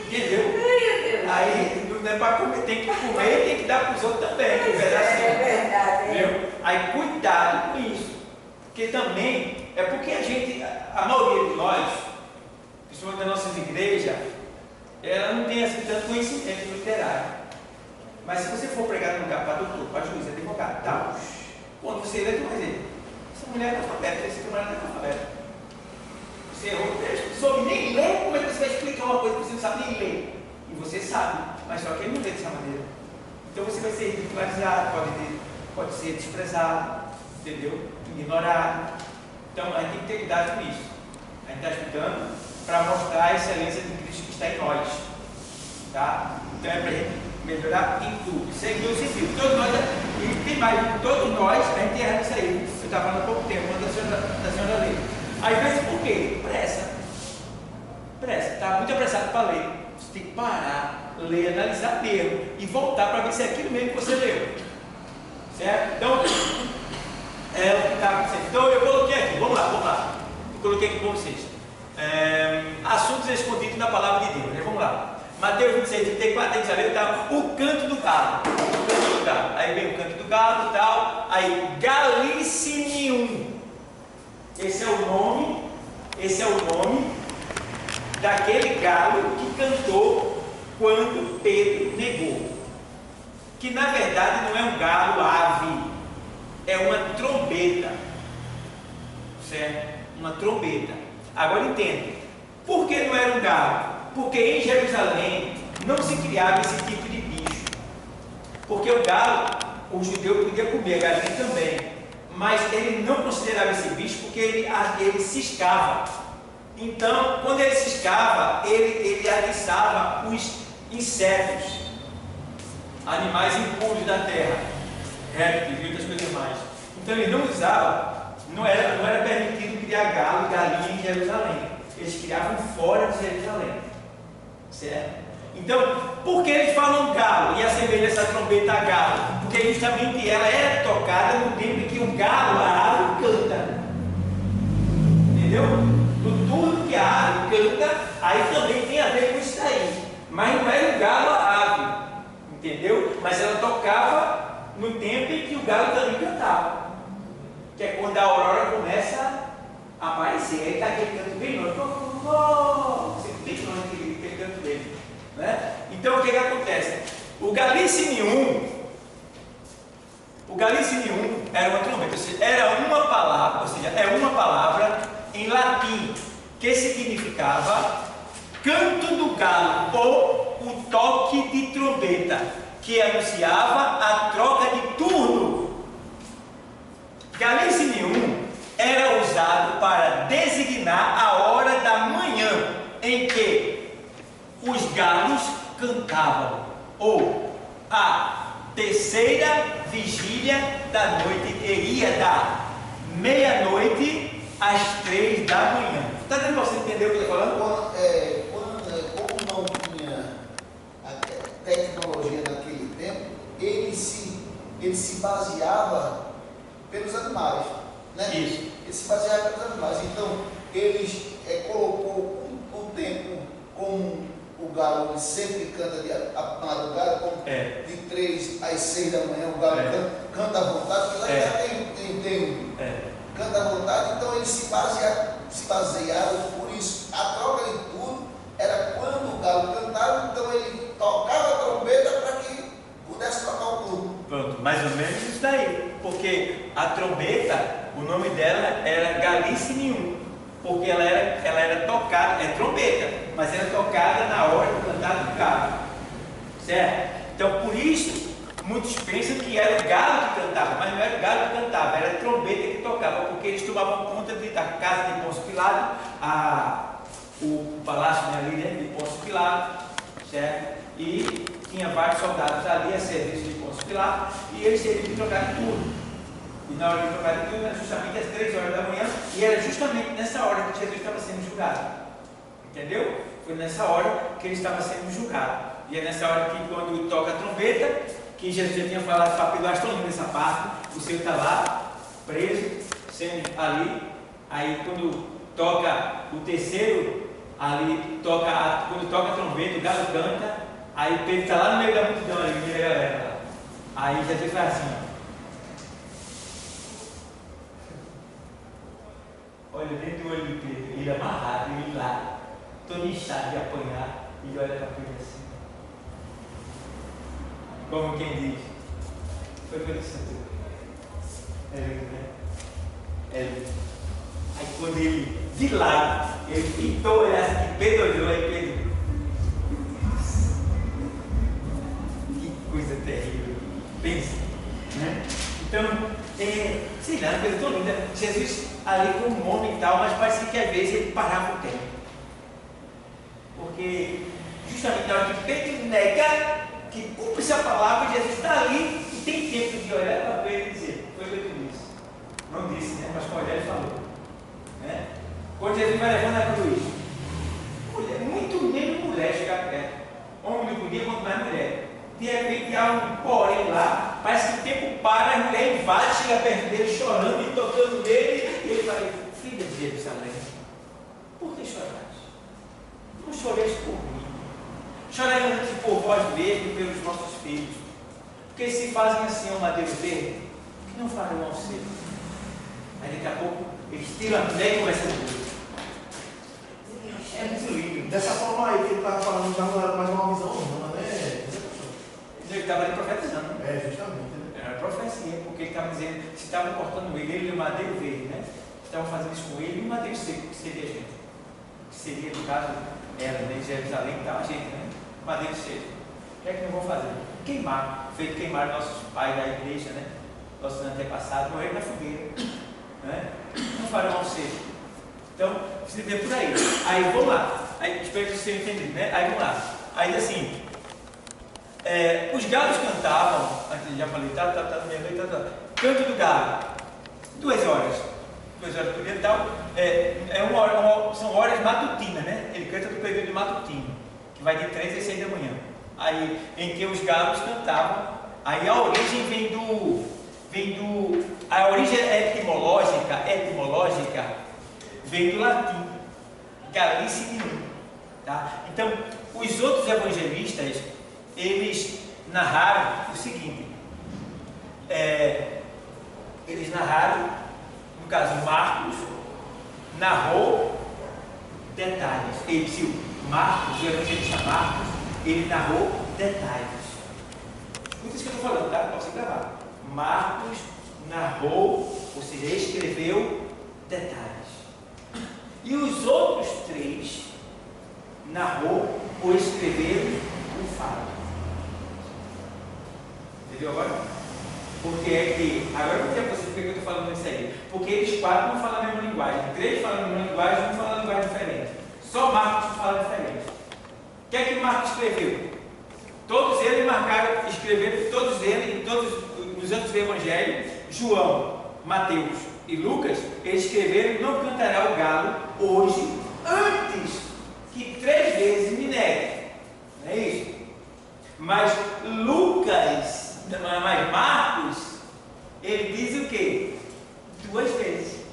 Entendeu? Aí não é para comer, tem que comer e tem que dar para os outros também, um pedacinho. É verdade. Entendeu? Aí cuidado com isso. Porque também é porque a maioria de nós, principalmente das nossas igrejas, ela não tem assim tanto conhecimento literário. Mas se você for pregar num lugar para doutor, para juiz, advogado, tal, quando você lê, tu vai dizer, essa mulher é analfabeta, esse camarada é analfabeta. Você errou o texto, não soube nem ler, como é que você vai explicar uma coisa que você não sabe nem ler? E você sabe, mas só que ele não lê dessa maneira. Então você vai ser ridicularizado, pode ser desprezado, entendeu? Ignorado. Então a gente tem que ter cuidado com isso. A gente está estudando para mostrar a excelência de Cristo que está em nós. Tá? Então é para a gente melhorar em tudo. Segundo sentido. Todos nós, e tem mais, todos nós, a gente erra nisso aí. Eu estava falando há pouco tempo, quando a senhora lê. Às vezes por quê? Pressa. Está muito apressado para ler. Você tem que parar, ler, analisar mesmo e voltar para ver se é aquilo mesmo que você leu. Certo? Então, é o que está acontecendo. Então eu coloquei aqui, vamos lá. Eu coloquei aqui para vocês. Assuntos escondidos na palavra de Deus. Né? Vamos lá. Mateus 26, 34, tem que saber, tá? O canto do galo. Aí vem o canto do galo e tal. Aí, Galicinium. Esse é o nome daquele galo que cantou quando Pedro negou. Que na verdade não é um galo ave, é uma trombeta. Certo? Uma trombeta. Agora entenda. Por que não era um galo? Porque em Jerusalém não se criava esse tipo de bicho. Porque o galo, o judeu podia comer, a galinha também. Mas ele não considerava esse bicho porque ele ciscava. Então, quando ele ciscava, ele atiçava os insetos, animais impuros da terra, répteis e outras coisas mais. Então ele não usava, não era permitido criar galo e galinha em Jerusalém. Eles criavam fora de Jerusalém. Certo? Então, por que eles falam galo e assemelham essa trombeta a galo? Porque justamente ela é tocada no tempo em que o galo, a ave, canta. Entendeu? No turno que a ave canta, aí também tem a ver com isso daí. Mas não era o galo, a ave. Entendeu? Mas ela tocava no tempo em que o galo também cantava. Que é quando a aurora começa a aparecer. Aí está aquele canto bem longe. Bem longe aquele canto dele. Né? Então o que acontece? O Galicinium era uma trombeta, ou seja, era uma palavra, ou seja, é uma palavra em latim que significava canto do galo ou o toque de trombeta, que anunciava a troca de turno. Galicinium era usado para designar a hora da manhã em que os galos cantavam, ou a terceira vigília da noite, que ia da meia-noite às 3 da manhã. Está dando para você entender o que eu estou falando? Como não tinha a tecnologia naquele tempo, eles se se baseava nos animais. Então, ele colocou o tempo como o galo ele sempre canta a madrugada, como de 3 às 6 da manhã, o galo canta à vontade, porque lá já tem canta à vontade, então eles se basearam por isso. A troca de turno era quando o galo cantava, então ele tocava a trombeta para que pudesse tocar o turno. Pronto, mais ou menos isso daí, porque a trombeta, o nome dela era Galicinium, porque ela era tocada, é trombeta, mas era tocada na hora do cantar do galo, certo? Então por isso, muitos pensam que era o galo que cantava, mas não era o galo que cantava, era a trombeta que tocava, porque eles tomavam conta da casa de Pôncio Pilato, o palácio ali, né, de Pôncio Pilato, certo? E tinha vários soldados ali a serviço de Pôncio Pilato, e eles teriam que trocar de turno. E na hora de trocar de turno era justamente às 3 horas da manhã, e era justamente nessa hora que Jesus estava sendo julgado. Entendeu? Foi nessa hora que ele estava sendo julgado. E é nessa hora que, quando toca a trombeta, que Jesus já tinha falado para Pilatos, estou lendo essa parte, o Senhor está lá, preso, sendo ali. Aí quando toca o terceiro, ali, quando toca a trombeta, o galo canta, aí Pedro está lá no meio da multidão, ali, no meio da galera. Aí Jesus fala assim, ó. Olha dentro do olho do Pedro, ele amarrado, ele lá, todo inchado de apanhar, e olha para Pedro assim. Como quem diz, foi pelo Senhor. É lindo, né? É lindo. Aí quando ele, de lado, ele pintou, olhar assim, Pedro olhou, aí Pedro. Que coisa terrível. Pensa, né? Então, sei lá, uma coisa tão linda. Jesus ali como um homem e tal, mas parecia que às vezes ele parava o tempo. Porque justamente na hora que Pedro nega, que cumpre-se a palavra, Jesus está ali e tem tempo de olhar para Pedro e dizer, foi o que eu disse. Não disse, né? Mas com olhar ele falou. Né? Quando Jesus vai levando a cruz, mulher, muito menos mulher chegar perto. Homem não podia, quanto mais mulher. De repente há um porém lá, parece que o tempo para, a mulher invade, chega perto dele chorando e tocando nele, e ele fala, filha de Jerusalém, por que chorais? Não choreis por mim, choremos por vós mesmos e pelos nossos filhos, porque se fazem assim ao madeiro verde, que não farão ao seu? Aí daqui a pouco eles tiram a mulher e começam a dizer. É muito lindo. Dessa forma aí que ele estava falando, já não era mais uma visão humana, né? Ele estava ali profetizando. Justamente. Era profecia, porque ele estava dizendo, se estavam cortando ele e o madeiro verde, né? Estavam fazendo isso com ele e o madeiro seco, que seria a gente. Que seria, no caso, ela, né? Jerusalém, que estava a gente, né? Madeiro seco. O que é que nós vamos fazer? Queimar. Feito queimar nossos pais da igreja, né? Nossos antepassados, morreram na fogueira. Né? Não farão ao seco. Então, você vê por aí. Aí, vamos lá. Aí, espero que vocês tenham entendido, né? Aí, vamos lá. Aí, assim, os galos cantavam, já falei, canto do galo, 2 horas. 2 horas por dia e tal. São horas matutinas, né? Ele canta do período matutino, que vai de 3 às 6 da manhã. Aí, em que os galos cantavam. Aí a origem a origem etimológica vem do latim, Galicinium, tá? Então, os outros evangelistas, eles narraram o seguinte, eles narraram, no caso Marcos, narrou detalhes, Marcos, o evangelista Marcos, ele narrou detalhes. Escuta isso que eu estou falando, tá? Posso gravar. Marcos narrou, ou seja, escreveu detalhes. E os outros 3 narrou ou escreveram o fato. Entendeu agora? Porque é que, agora eu vou dizer para vocês porque eu estou falando isso aí. Porque eles 4 não falam a mesma linguagem. 3 falam a mesma linguagem, um fala a linguagem diferente. Só Marcos fala diferente. O que é que Marcos escreveu? Todos eles escreveram, todos eles, nos outros evangelhos, João, Mateus e Lucas, eles escreveram, não cantará o galo hoje, antes que 3 vezes me negue. Não é isso? Mas Marcos, ele diz o quê? 2 vezes.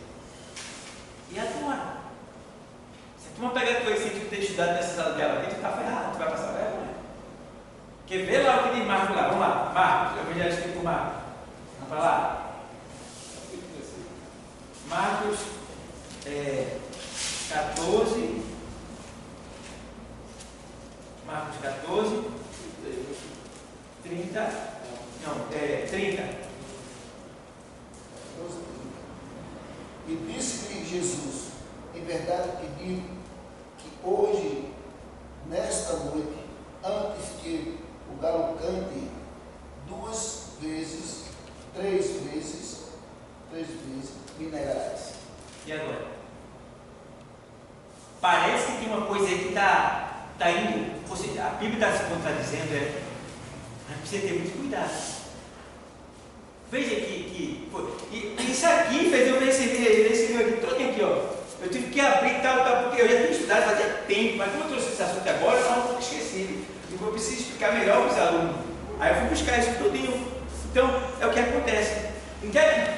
estudado nessa sala de aula aqui, tu está ferrado, tu vai passar vergonha. Porque vê lá o que diz Marcos lá, vamos lá, Marcos, eu já explico o Marcos. Vamos para lá. Marcos 14. Marcos 14, 30. Não, 30. E disse-lhe Jesus: em verdade te digo que hoje, nesta noite, antes que o galo cante, 2 vezes, 3 vezes, me negarás. E agora? Parece que tem uma coisa aí que está indo. Ou seja, a Bíblia está se contradizendo, a gente precisa ter muito cuidado. Veja que isso aqui fez eu ver esse livro aqui todo aqui, ó. Eu tive que abrir tal, porque eu já tinha estudado fazia tempo, mas como eu trouxe esse assunto agora, eu estava um pouco esquecido. Então eu preciso explicar melhor para os alunos. Aí eu fui buscar isso tudinho. Então, é o que acontece. O que é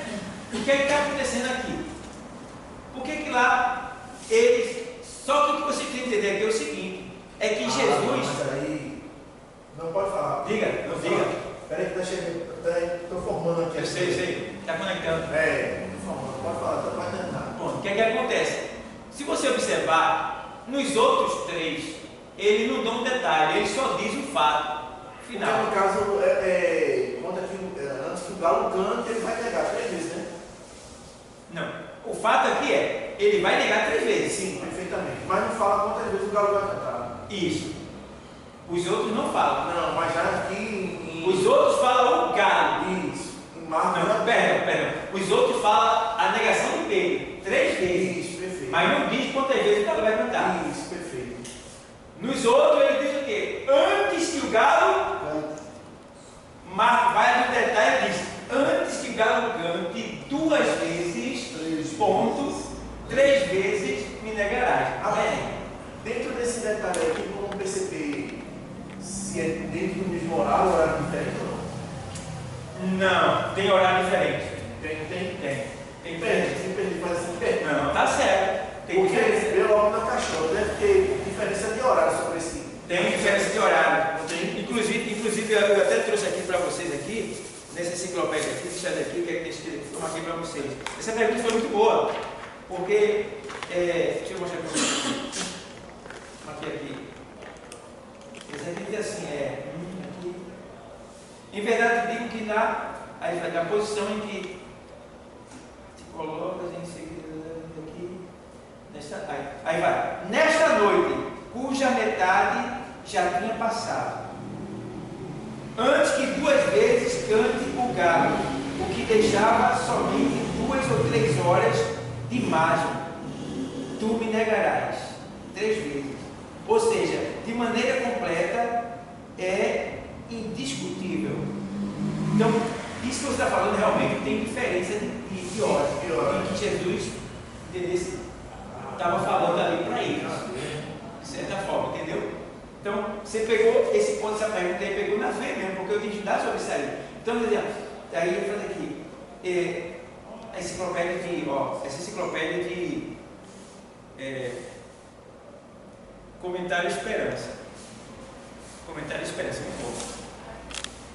que está acontecendo aqui? Por que lá eles. Só que o que você tem que entender aqui é o seguinte: é que Jesus. Mas aí. Não pode falar. Diga, não diga. Peraí, que estou formando aqui. Eu sei. Está conectando. Estou formando. Pode falar, pode tentar. Bom, o que é que acontece? Se você observar, nos outros 3, ele não dá um detalhe, ele só diz o fato final. Porque no caso, conta que antes que o galo cante, ele vai negar 3 vezes, né? Não. O fato aqui é, ele vai negar 3 vezes. Sim, perfeitamente. Mas não fala quantas vezes o galo vai cantar. Isso. Os outros não falam. Não, mas já aqui Os outros falam o galo. Isso. Em Marcos. Não, perdão. Os outros falam a negação de Pedro 3 vezes. Isso, perfeito. Mas não diz quantas vezes o galo vai cantar. Isso, perfeito. Nos outros ele diz o quê? Antes que o galo Marcos vai no detalhe e diz: antes que o galo cante 2 vezes, 3 vezes me negarás. Amém. Dentro desse detalhe aqui, vamos perceber se é dentro do mesmo horário ou horário diferente ou não? Não, tem horário diferente. Tem diferença. Tem. Faz assim, tem. Não, tá certo. Tem Porque diferença. pelo logo na caixola deve ter diferença de horário sobre esse. Tem diferença de horário. Não tem? Inclusive eu até trouxe aqui para vocês aqui, nessa enciclopédia aqui, deixa eu ver aqui o que é que tem escrito. Vou aqui para vocês. Essa pergunta foi muito boa, porque deixa eu mostrar para vocês. Aqui. Esse aqui diz assim, aqui. Em verdade digo que aí vai dar a posição em que te colocas em seguida aqui. Aí vai. Nesta noite, cuja metade já tinha passado. Antes que 2 vezes cante o galo, o que deixava somente 2 ou 3 horas de margem, tu me negarás 3 vezes. Ou seja, de maneira completa, é indiscutível. Então, isso que você está falando realmente tem diferença de horas. Em que Jesus estava falando ali para eles, de certa forma, entendeu? Então, você pegou esse ponto dessa pergunta e pegou na fé mesmo, porque eu tenho que estudar sobre isso aí. Então, aí eu falei aqui, essa enciclopédia de Comentário Esperança. Comentário Esperança, muito bom.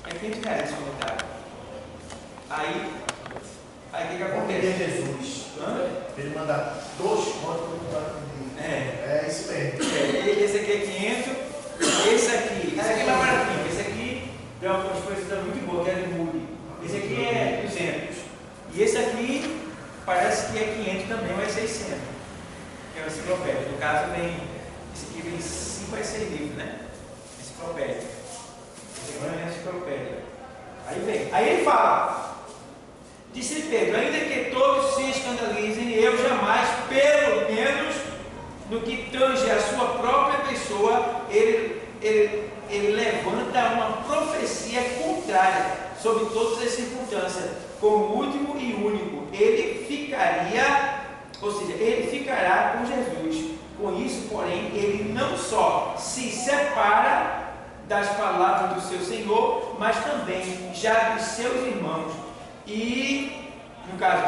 É R$500 esse comentário. Aí o que acontece? É Jesus. Ele manda 2 contos para É isso mesmo. Esse aqui é 500. Esse aqui é mais baratinho. Esse aqui é uma exposição muito boa, que é de Moody. Esse aqui é 200. E esse aqui parece que é 500 também, ou é 600. Que é uma enciclopédia. No caso, esse aqui vem 5 a 6 livros, né? Enciclopédia. Esse aqui é uma enciclopédia. Aí ele fala: disse Pedro, ainda que todos se escandalizem, eu jamais, pelo menos no que tange a sua própria pessoa, ele levanta uma profecia contrária sobre todas as circunstâncias, como último e único. Ele ficará com Jesus. Com isso, porém, ele não só se separa das palavras do seu Senhor, mas também já dos seus irmãos. E, no caso,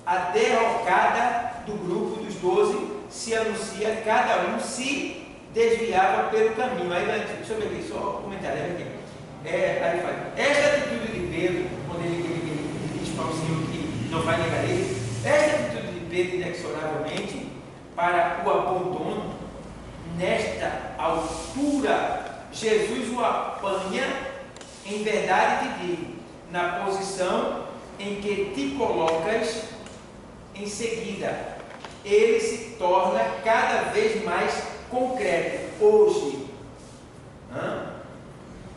a derrocada do grupo dos 12 se anuncia, cada um se desviava pelo caminho. Aí, deixa eu ver aqui, só um comentário aqui. Aí fala, esta atitude de Pedro, quando ele diz para o Senhor que não vai negar ele, esta atitude de Pedro inexoravelmente para o abandono, nesta altura, Jesus o apanha, em verdade te digo, na posição em que te colocas em seguida. Ele se torna cada vez mais concreto hoje,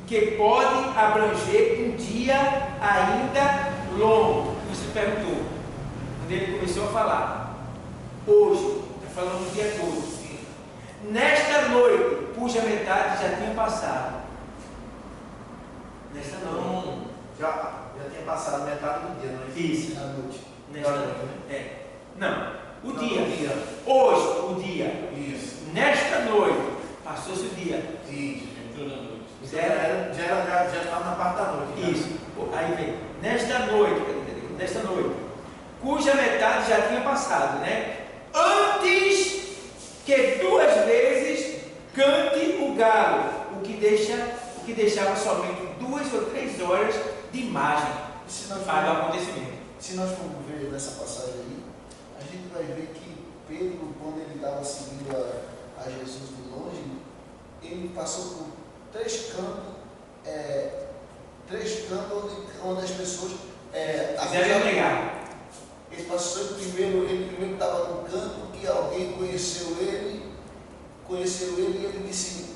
que pode abranger um dia ainda longo. Você perguntou, quando ele começou a falar, hoje, está falando o dia todo. Nesta noite, cuja metade já tinha passado. Nesta noite. Já tinha passado metade do dia, não é? Isso. Na noite. Nesta noite. Não, o dia. Hoje, o dia. Isso. Nesta noite, passou-se o dia. Isso. Entrou na noite. Já estava na parte da noite. Isso. Aí vem, nesta noite, cuja metade já tinha passado, né? Antes que 2 vezes cante o galo, o que deixava somente 2 ou 3 horas de margem para o acontecimento. Se nós formos ver nessa passagem aí, a gente vai ver que Pedro, quando ele estava seguindo a Jesus de longe, ele passou por 3 cantos, onde as pessoas Quiseram negar. Ele passou ele primeiro estava num canto que alguém conheceu ele e ele disse,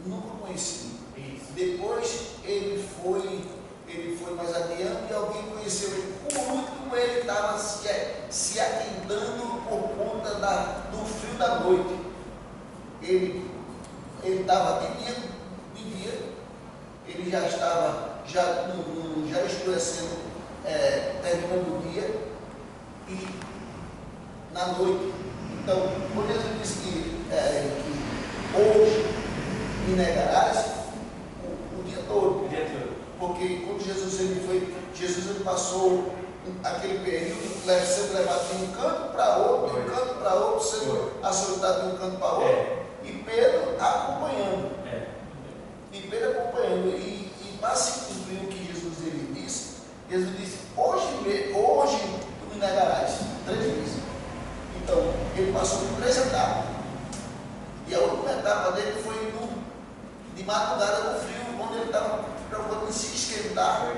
nunca conheci. Isso. Depois ele foi mais adiante e alguém conheceu ele. Por último, ele estava se aquentando por conta do frio da noite. Ele estava de dia, ele já estava já escurecendo, terminando o dia, e na noite. Então, quando Jesus disse que hoje me negarás, o dia todo. Porque quando Jesus ele passou aquele período sendo levado de um canto para outro, sendo açoitado de um canto para outro, e Pedro acompanhando. E para se cumprir o que Jesus disse, hoje tu me negarás 3 vezes. Então, ele passou por 3 etapas. E a última etapa dele foi de madrugada no frio, onde ele estava preocupado em se esquentar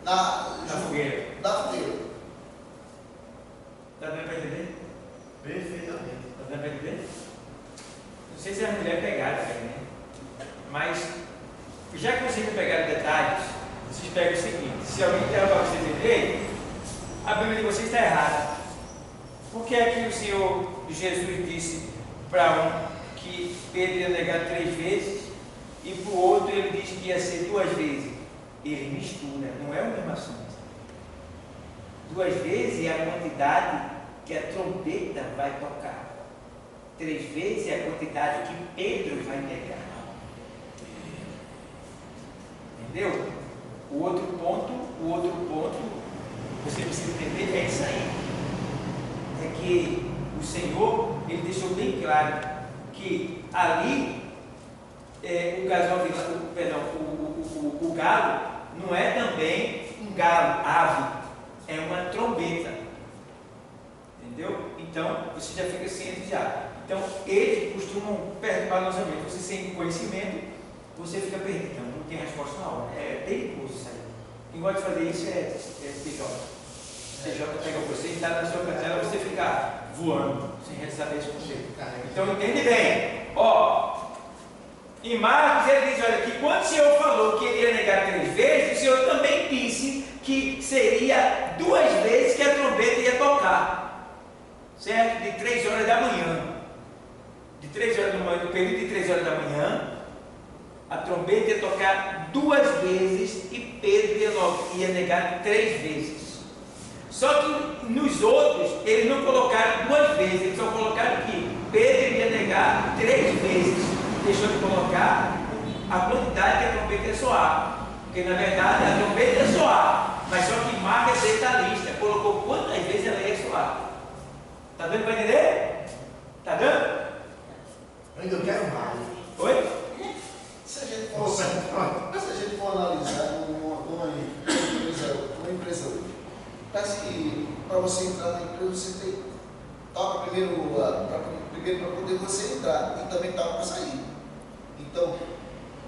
na fogueira. Está dando para entender? Perfeitamente. Está dando para entender? Não sei se as mulheres pegaram também, né? Mas, já que vocês não pegaram detalhes, vocês pegam o seguinte: se alguém interrogar vocês entender, a Bíblia de vocês está errada. Por que é que o Senhor Jesus disse para um que Pedro ia negar 3 vezes e para o outro ele disse que ia ser 2 vezes? Ele mistura, não é o mesmo assunto. 2 vezes é a quantidade que a trombeta vai tocar. 3 vezes é a quantidade que Pedro vai negar. Entendeu? O outro ponto, você precisa entender, é isso aí. É que o Senhor, ele deixou bem claro que ali, o galo não é também um galo, ave, é uma trombeta. Entendeu? Então, você já fica ciente já. Então, eles costumam perturbar nossa mente. Você sem conhecimento, você fica perdido. Então, não tem resposta na hora. É perigoso isso aí. Quem gosta de fazer isso é TJ. TJ pega você e está na sua cancela, você fica voando, sem saber esse conceito. Então, entende bem. Em Marcos, ele diz, olha, que quando o Senhor falou que ele ia negar 3 vezes, o Senhor também disse que seria 2 vezes que a trombeta ia tocar. Certo? De 3 horas da manhã. De 3 horas da manhã, no período de 3 horas da manhã, a trombeta ia tocar 2 vezes e Pedro ia negar 3 vezes. Só que nos outros, eles não colocaram 2 vezes, eles só colocaram que Pedro ia negar 3 vezes. Deixou de colocar a quantidade que a trombeta ia soar. Porque na verdade a trombeta ia soar, mas só que Marcos é detalhista, colocou quantas vezes ela ia soar. Está dando para entender? Está Tá dando? Eu ainda quero mais. Oi? Se a gente for analisar numa empresa hoje, parece que para você entrar na empresa você tem toca primeiro para poder você entrar e também toca para sair. Então,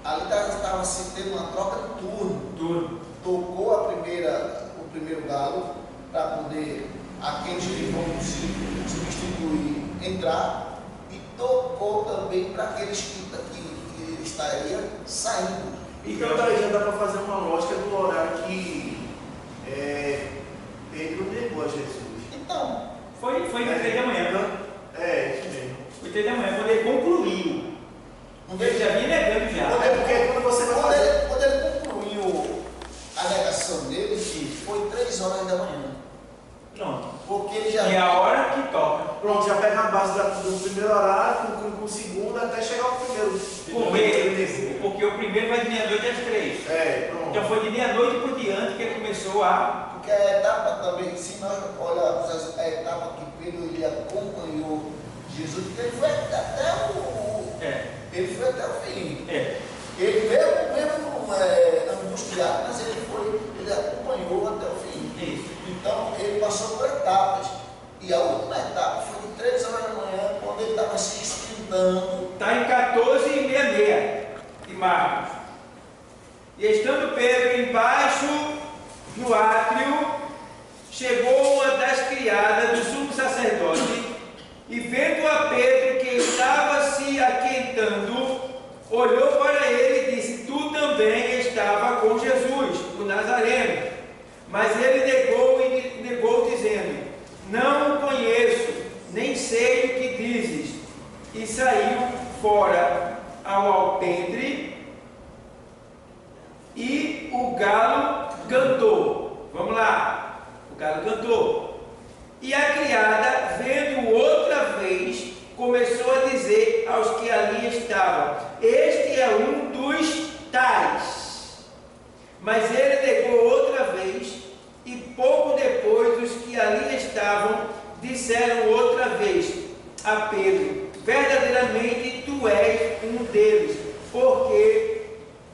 ali estava se tendo uma troca de turno. Tocou o primeiro galo para poder aqueles que vão substituir entrar e tocou também para aqueles que estaria saindo. Então daí já dá para fazer uma lógica do horário que Pedro negou a Jesus. Então, foi de 3 da manhã. Isso mesmo. Foi 3 da manhã, quando ele concluiu. Ele já vinha negando já. Porque quando você vai fazer. Quando ele concluiu a negação dele, foi 3 horas da manhã. Pronto. Porque ele já. E a hora que toca. Pronto, já pega a base do primeiro horário, com o segundo, até chegar ao primeiro. Porque o primeiro vai de meia-noite às 3. Pronto. Então foi de meia-noite por diante que ele começou a. Porque a etapa também, se nós olharmos a etapa que Pedro ele acompanhou Jesus, ele foi até ele foi até o fim. Ele mesmo angustiado, mas ele acompanhou até o fim. Isso. Então ele passou por etapas. E a última etapa foi de 3 horas da manhã, quando ele estava se esquentando. Está em 14h66 de Marcos. E estando Pedro embaixo no átrio, chegou uma das criadas do sumo sacerdote e, vendo a Pedro que estava se aquentando, olhou para ele e disse: Tu também estava com Jesus, o Nazareno. Mas ele negou dizendo: Não o conheço, nem sei o que dizes. E saiu fora ao alpendre, e o galo cantou. Vamos lá, o galo cantou. E a criada, vendo outra vez, começou a dizer aos que ali estavam: Este é um dos tais. Mas ele negou outra vez, e pouco depois os que ali estavam disseram outra vez a Pedro: Verdadeiramente tu és um deles, porque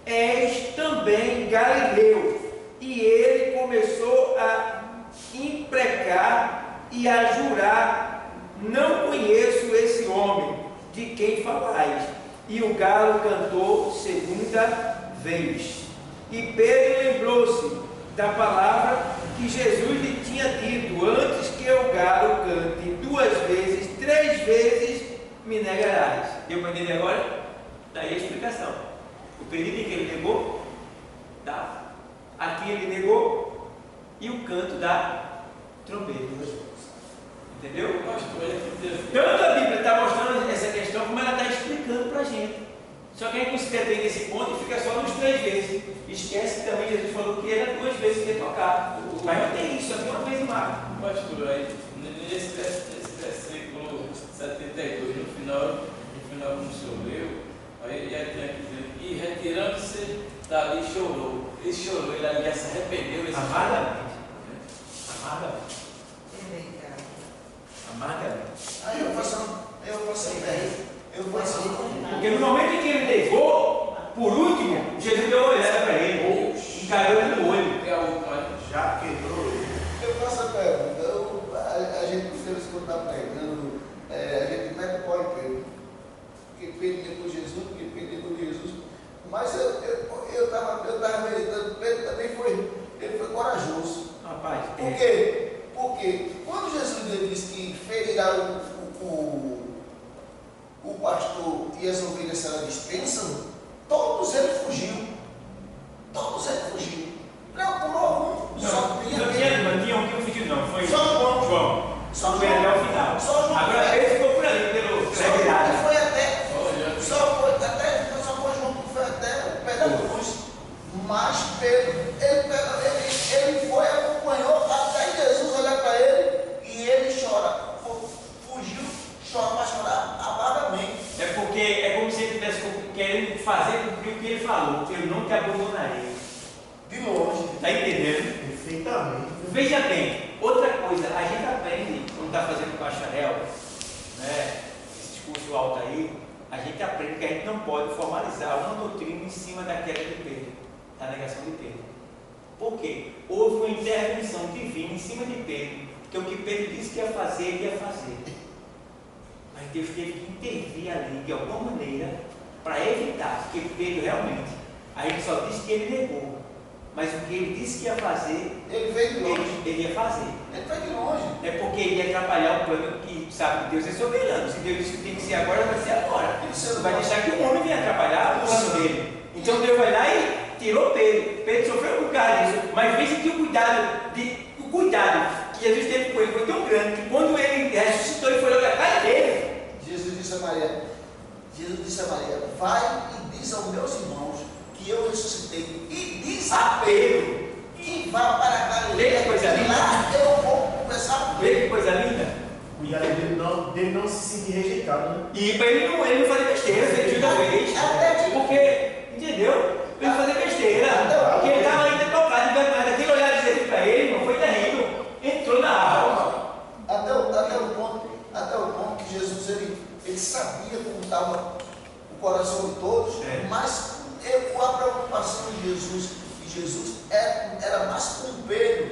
és também Galileu. E ele começou a imprecar e a jurar: Não conheço esse homem de quem falais. E o galo cantou segunda vez. E Pedro lembrou-se da palavra que Jesus lhe tinha dito: Antes que o galo cante 2 vezes, 3 vezes me negarás. Deu para entender agora? Daí a explicação. O período em que ele negou, dá. Aqui ele negou, e o canto da trombeta. Entendeu? Tanto a Bíblia está mostrando essa questão, como ela está explicando para a gente. Só que a gente não se detém nesse ponto e fica só nos 3 vezes. Esquece que também Jesus falou que era 2 vezes que ia tocar. Mas não tem isso, só tem 1 vez em Marcos. Pastor, aí, nesse versículo 72, no final como o senhor leu, aí já tinha que dizer: E retirando-se dali chorou. Ele chorou, ele ali se arrependeu. Amargamente. Aí eu faço ideia. Porque no momento em que ele negou, por último, Jesus deu uma olhada para ele, encarou ele no olho. Já quebrou ele. Eu faço a pergunta, a gente precisa escutar pregando, a gente mete o pó em Pedro. Porque Pedro negou Jesus, porque Pedro negou Jesus. Mas eu estava meditando, Pedro também ele foi corajoso. Rapaz, Por quê? Porque quando Jesus disse que ferirá o pastor e as ovelhas serão dispensas, todos eles fugiram. Procurou um, só tinha não tinha um que fugiu, não. Foi só João. Só foi até o final. Agora Pedro ficou por ali, pela virada. foi até. Só foi João que foi até o pé da cruz. Mas Pedro, ele foi, acompanhou até Jesus olhar para ele e ele chora. Fugiu, chora, mas chorar amargamente. É porque é como se ele estivesse querendo fazer cumprir o que ele falou: Eu não te abandonarei. De longe. Está entendendo? Perfeitamente. Veja bem, outra coisa, a gente aprende quando está fazendo bacharel, né? alto aí, a gente aprende que a gente não pode formalizar uma doutrina em cima da queda de Pedro, da negação de Pedro. Por quê? Houve uma intervenção divina em cima de Pedro, que o que Pedro disse que ia fazer, ele ia fazer. Mas Deus teve que intervir ali de alguma maneira para evitar que Pedro realmente, a gente só disse que ele negou, mas o que ele disse que ia fazer, ele veio de longe. Ele ia fazer. Ele veio de longe. É porque ele ia atrapalhar o plano que sabe que Deus é soberano. Se Deus disse que tem que ser agora, vai ser agora. Não vai deixar que o homem venha atrapalhar o plano dele. Então Deus vai lá e tirou Pedro. Pedro sofreu um bocado disso, mas veja que o cuidado que Jesus teve com ele foi tão grande que quando ele ressuscitou e foi logo atrás dele, Jesus disse a Maria, vai e diz aos meus irmãos que eu ressuscitei, e diz a Pedro que vá para a Galileia, que coisa linda. Lá eu vou conversar com ele. Vê que coisa linda. Cuidado dele não se sentir rejeitado, né? E para ele não fazer besteira, ele da vez. Porque, entendeu? Para ele fazer besteira. Porque ele estava ainda tocado de vergonha. Aquele olhar de Jesus para ele, não foi terrível. Entrou na alma. Até o ponto que Jesus ele sabia como estava o coração de todos, mas a preocupação de Jesus era mais com Pedro.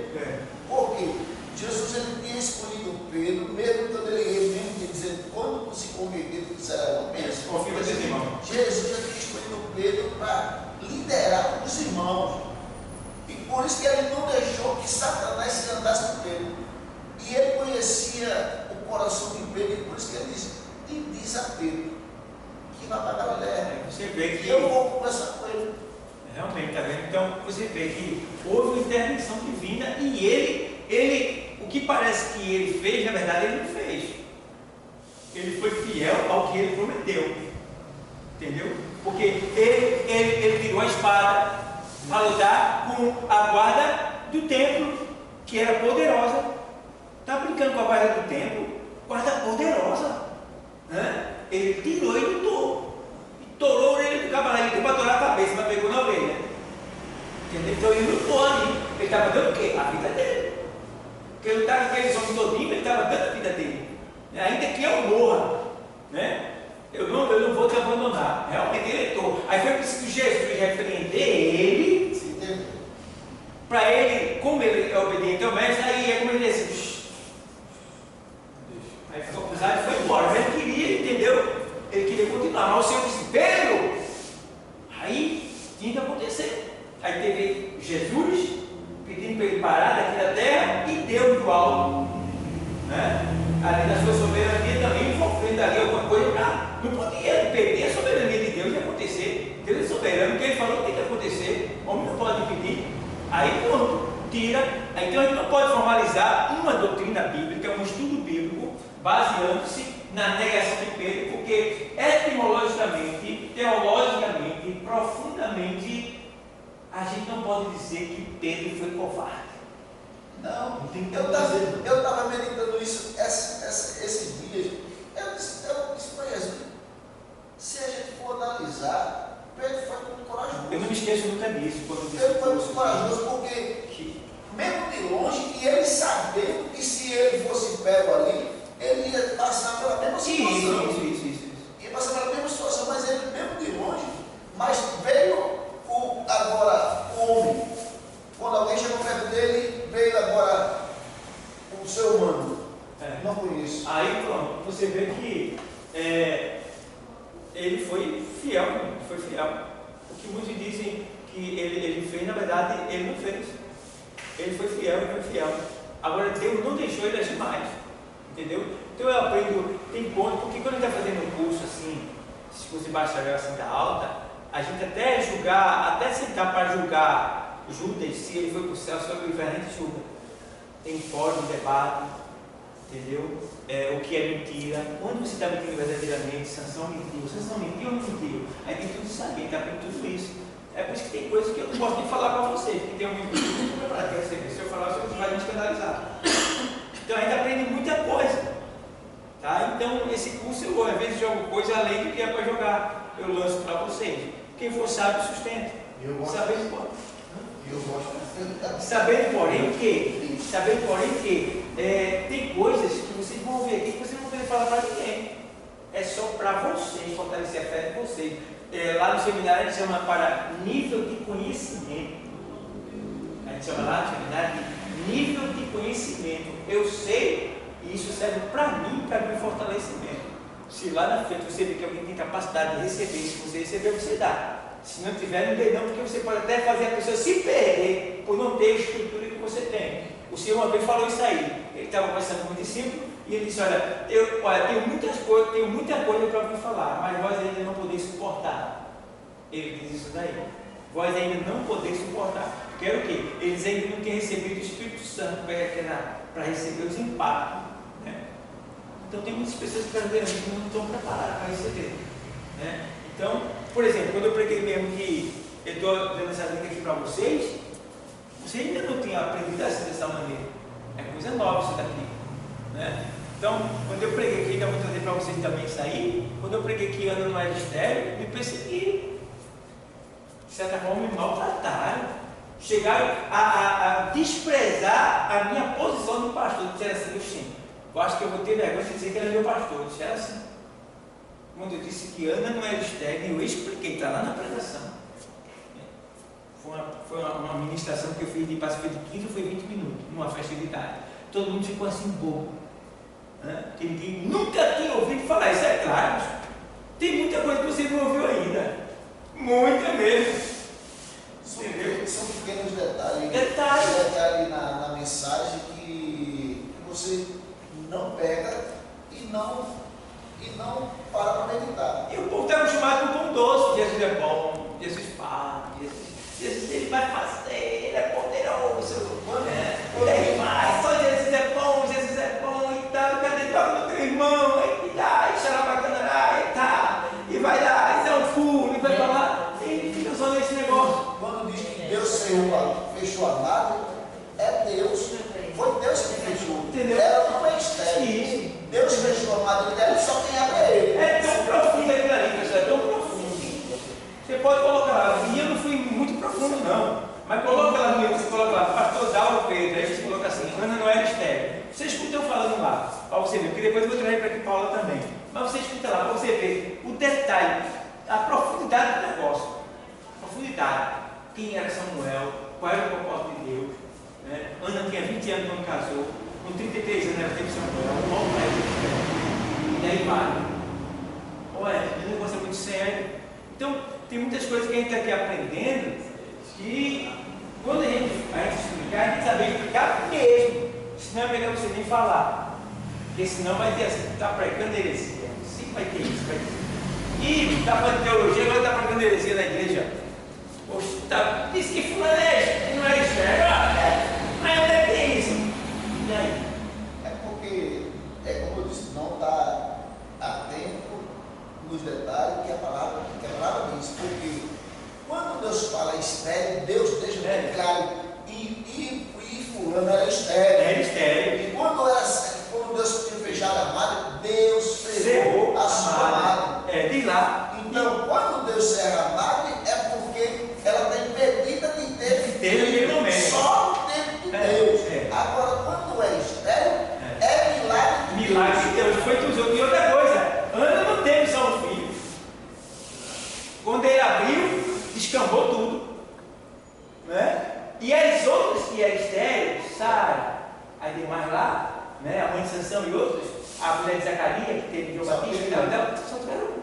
Por quê? Jesus ele tinha escolhido Pedro, mesmo quando ele mesmo tinha dizendo, quando tu se converter, tu será não pensa. Jesus já tinha escolhido Pedro para liderar os irmãos. E por isso que ele não deixou que Satanás se andasse com Pedro. E ele conhecia o coração de Pedro, e por isso que ele disse, e diz a Pedro que vai para a Galileia. Você vê que eu vou conversar com ele. Realmente, está vendo? Então você vê que houve uma intervenção divina e ele, o que parece que ele fez, na verdade ele não fez. Ele foi fiel ao que ele prometeu. Entendeu? Porque ele tirou a espada para lutar com a guarda do templo, que era poderosa. Está brincando com a guarda do templo? Guarda poderosa. Ele tirou e lutou. Torou a orelha do cavalo, ele deu para torar a cabeça, mas pegou na orelha. Entendeu? Então ele lutou ali. Ele estava dando o quê? A vida dele. Porque ele estava com aqueles homens todinhos, ele estava dando a vida dele. Ainda que eu morra, né? Eu não vou te abandonar. Realmente ele lutou. Aí foi preciso Jesus repreender ele, para ele, como ele é obediente ao mestre, aí é como ele disse. Aí ficou acusado e foi embora. Mas ele queria, entendeu? Ele queria continuar, mas o Senhor disse, Pedro, aí tinha que acontecer. Aí teve Jesus pedindo para ele parar daqui da terra e Deus do alto, né? Ali na sua soberania também envolvendo ali alguma coisa, não podia perder a soberania de Deus de acontecer. Deus é soberano, o que ele falou tem que acontecer, o homem não pode impedir. Aí pronto, tira. Então a gente não pode formalizar uma doutrina bíblica, um estudo bíblico, baseando-se na negação de Pedro, porque etimologicamente, teologicamente, profundamente, a gente não pode dizer que Pedro foi covarde. Não, eu estava meditando isso esses dias. Eu disse para Jesus, se a gente for analisar, Pedro foi muito corajoso. Eu não me esqueço nunca disso. Ele foi muito corajoso porque, mesmo de longe, e ele sabendo que se ele fosse pego ali, ele ia passar pela mesma situação. Isso. Ia passar pela mesma situação, mas ele mesmo de longe. Mas veio agora o homem. Quando alguém chegou perto dele, veio agora o ser humano. Não conheço. Aí pronto, você vê que ele foi fiel. O que muitos dizem que ele fez, na verdade, ele não fez. Ele foi fiel. Agora Deus não deixou ele agir mais. Entendeu? Então eu aprendo, tem ponto, porque quando a gente está fazendo um curso assim, se fosse bacharel assim da alta, a gente até sentar para julgar Judas, se ele foi para o céu, sobre o inferno, a gente julga. Tem fórum, debate, entendeu? O que é mentira, onde você está mentindo verdadeiramente, Sansão mentiu ou não mentiu? Aí tem tudo isso aí, a gente aprende tudo isso. É por isso que tem coisas que eu não posso nem falar para vocês, porque tem um vídeo para receber. Se eu falar, você vai me escandalizar. Então a gente aprende muita coisa, tá? Então esse curso eu às vezes jogo coisa além do que é para jogar, eu lanço para vocês. Quem for sábio sustenta. Sabendo porém que tem coisas que vocês vão ver aqui que vocês não vão poder falar para ninguém. É só para lá no seminário a gente chama para nível de conhecimento. A gente chama lá no seminário de nível de conhecimento. Eu sei, e isso serve para mim, para meu fortalecimento. Se lá na frente você vê que alguém tem capacidade de receber, se você receber, você dá. Se não tiver, não dê não, porque você pode até fazer a pessoa se perder por não ter a estrutura que você tem. O Senhor uma vez falou isso aí. Ele estava conversando com um discípulo e ele disse: olha, tenho muita coisa para vos falar, mas vós ainda não podeis suportar. Ele diz isso daí. Vós ainda não podeis suportar. Porque era o quê? Eles ainda não tinham recebido o Espírito Santo para receber os impactos. Né? Então tem muitas pessoas que não estão preparadas para receber. Né? Então, por exemplo, quando eu preguei mesmo que eu estou dando essa dica aqui para vocês, você ainda não tinha aprendido assim dessa maneira. É coisa nova isso daqui. Né? Então, quando eu preguei aqui, ainda vou trazer para vocês também isso aí, quando eu preguei que Ana não era estéril, me percebi. De certa forma, me maltrataram. Chegaram a desprezar a minha posição de pastor. Disseram assim: Oxê, eu acho que eu vou ter vergonha de dizer que ele é meu pastor. Disseram assim. Quando eu disse que Ana não era estéril, eu expliquei, está lá na pregação. Foi uma ministração que eu fiz de passe de 15 ou foi 20 minutos, numa festividade. Todo mundo ficou assim bobo. Né? Que ninguém nunca tinha ouvido falar. Isso é claro. Tem muita coisa que você não ouviu ainda. Muita mesmo. Entendeu? São pequenos detalhes. Detalhes na mensagem que você não pega e não para meditar. E o povo está acostumado com o pão doce. Jesus é bom, Jesus fala, Jesus ele vai fazer, ele é poderoso. Ele é demais, só Jesus é bom e tal. Cadê toca no teu irmão? E dá, e xarabacanará, e tá, e vai lá, e dá um furo, e vai pra lá. Ele fica só nesse negócio. Quando diz que Deus fechou a madre, é Deus. Foi Deus que fechou. Entendeu? Ela não é estéril. Deus fechou a madre dela, só quem abre é Ele. É tão profundo aquilo ali, pessoal, é tão profundo. Você pode colocar lá, e eu não fui muito profundo não, mas coloca lá no livro, você coloca lá, pastor Dauro Pedro, aí você coloca assim, Ana não era estéril. Você escuta eu falando lá, para você ver, porque depois eu vou trazer para aqui Paula também. Mas você escuta lá, para você ver o detalhe, a profundidade do negócio. Profundidade. Quem era Samuel, qual era o propósito de Deus. Né? Ana tinha 20 anos quando casou, com 33 anos ela teve Samuel, um homem mais de. E aí vai. Olha, o negócio é muito sério. Então, tem muitas coisas que a gente está aqui aprendendo que, quando a gente explicar, a gente saber explicar mesmo. Senão é melhor você nem falar. Porque senão vai ter assim, está pregando heresia. Sim, vai ter isso, vai ter. E está fazendo teologia, agora está pregando heresia na igreja. Poxa, disse que fulano não é estéril. Mas onde é que tem isso? E aí? É porque, como eu disse, não está atento nos detalhes que a palavra diz. Porque quando Deus fala estéril, Deus deixa bem claro. E fulano era estéril. Era estéril. E quando Deus tinha fechado a madre, Deus cerrou a sua madre. Diz lá. Então, quando Deus cerra a madre, é porque ela está impedida de ter filho só no tempo de Deus. Agora, quando é estéril, é milagre de Deus. Milagre de Deus. Foi que usou. E outra coisa, Ana não teve só um filho. Quando ele abriu, descambou tudo. Né? E as outras que eram estéreis, Sara, aí tem mais lá, né? A mãe de Sansão e outros, a mulher de Zacarias, que teve João Batista, só tiveram um.